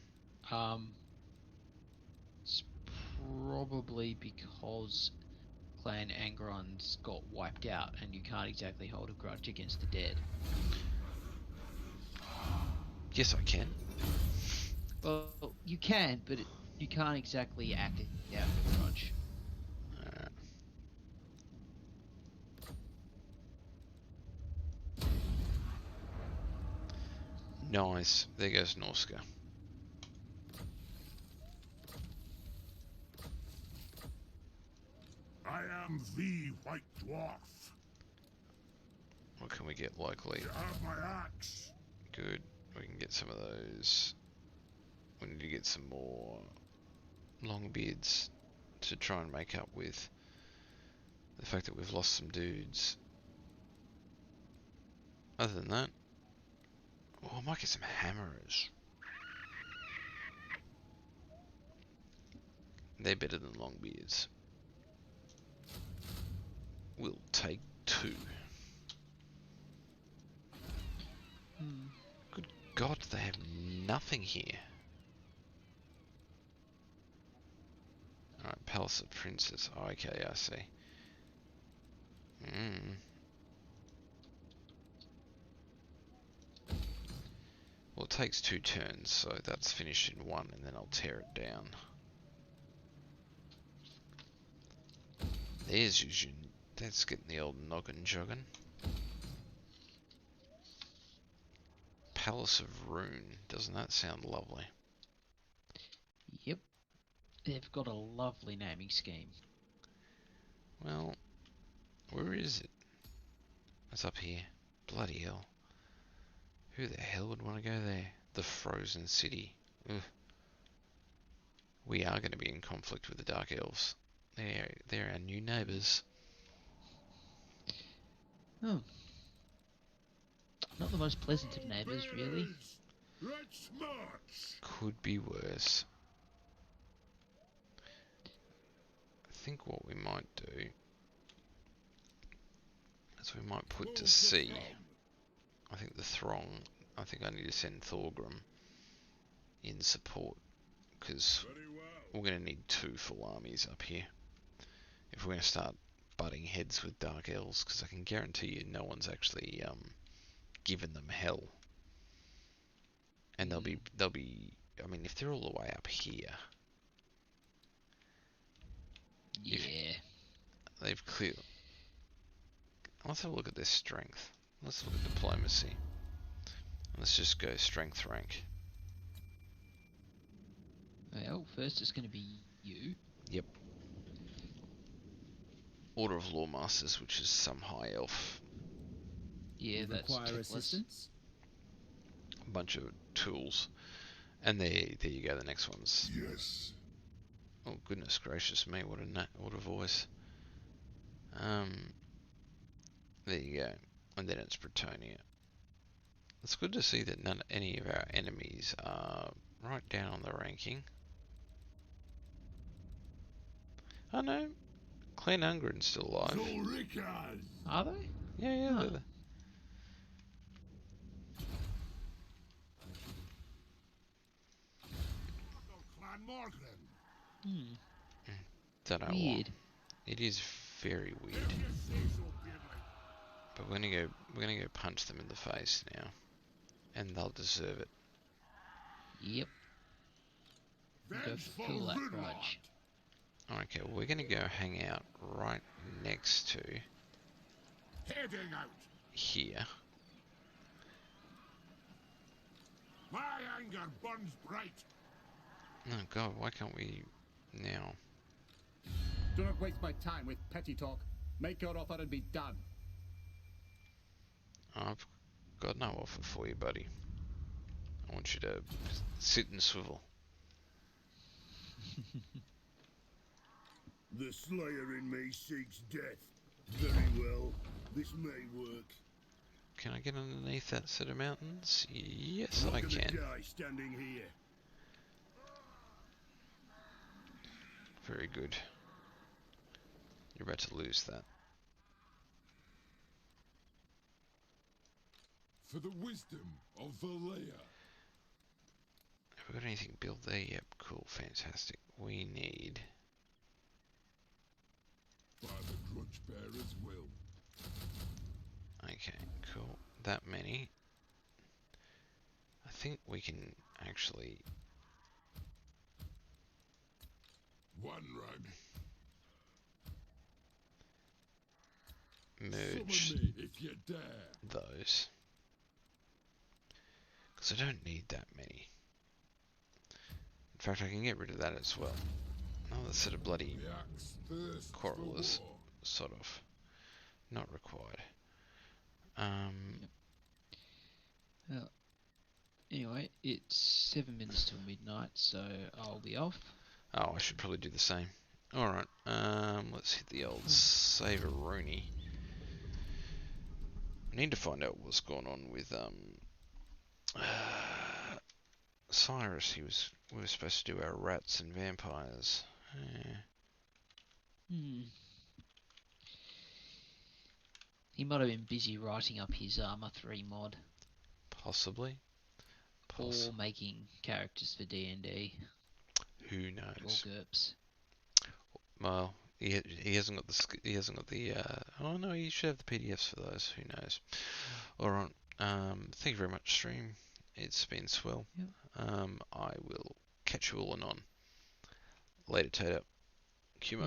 It's probably because Clan Angron's got wiped out, and you can't exactly hold a grudge against the dead. Yes, I can. Well, you can, but you can't exactly act out a grudge. Alright. Nice. There goes Norska. I am the White Dwarf. What can we get locally? You have my axe. Good. We can get some of those. We need to get some more Longbeards to try and make up with the fact that we've lost some dudes. Other than that, oh, I might get some hammerers. They're better than Longbeards. We'll take 2. Good God, they have nothing here. Alright, Palace of Princess. Oh, okay, I see. Well, it takes 2 turns, so that's finished in 1, and then I'll tear it down. There's Yujin. That's getting the old noggin jogging. Palace of Rune. Doesn't that sound lovely? Yep. They've got a lovely naming scheme. Well, where is it? It's up here. Bloody hell. Who the hell would want to go there? The Frozen City. Ugh. We are going to be in conflict with the Dark Elves. They're our new neighbours. Oh. Not the most pleasant of neighbours, really. Let's march. Could be worse. I think what we might do is we might put Move to the sea. throng. I think the Throng. I think I need to send Thorgrim in support, because Very well. we're going to need 2 full armies up here if we're going to start butting heads with Dark Elves, because I can guarantee you no one's actually given them hell. And they'll be, I mean, if they're all the way up here, Yeah. they've clearly... Let's have a look at their strength. Let's look at diplomacy. Let's just go strength rank. Well, first it's going to be you. Yep. Order of Lawmasters, which is some high elf. Yeah, You that's require Teclis. assistance? A bunch of tools. And there you go, the next one's... Yes. Oh, goodness gracious me, what a voice. There you go. And then it's Bretonia. It's good to see that any of our enemies are right down on the ranking. Oh no, Clan Ungren's still alive. Zulrikas! Are they? Yeah, Huh. they're the... Clan Morgan! Hmm. Don't know why. Weird. It is very weird. If you say so, Beardley. But we're gonna go punch them in the face now, and they'll deserve it. Yep. Go Vengeful fulfill that Runelord! grudge. Okay, well, we're gonna go hang out right next to Heading out! here. My anger burns bright! Oh god, why can't we now? Do not waste my time with petty talk. Make your offer and be done. I've got no offer for you, buddy. I want you to sit and swivel. The slayer in me seeks death. Very well, this may work. Can I get underneath that set of mountains? Yes, Not I gonna can. die standing here. Very good. You're about to lose that. For the wisdom of Valea. Have we got anything built there? Yep, cool, fantastic. We need... By the grudge bearer's will. Okay, cool. That many. I think we can actually... One rug. merge Summon me if you dare. those. Because I don't need that many. In fact, I can get rid of that as well. Another set of bloody The axe thirsts for quarrelers, war. sort of. Not required. Well, anyway, it's 7 minutes till midnight, so I'll be off. Oh, I should probably do the same. Alright, let's hit the old Save-A-Rooney. I need to find out what's going on with, Cyrus. We were supposed to do our rats and vampires. Hmm. He might have been busy writing up his Armour 3 mod. Possibly. Or making characters for D&D. Who Or knows? GURPS. Well, he hasn't got the oh no, he should have the PDFs for those. Who knows? All right. Thank you very much, stream. It's been swell. Yep. I will catch you all anon. Later, Tater. Cue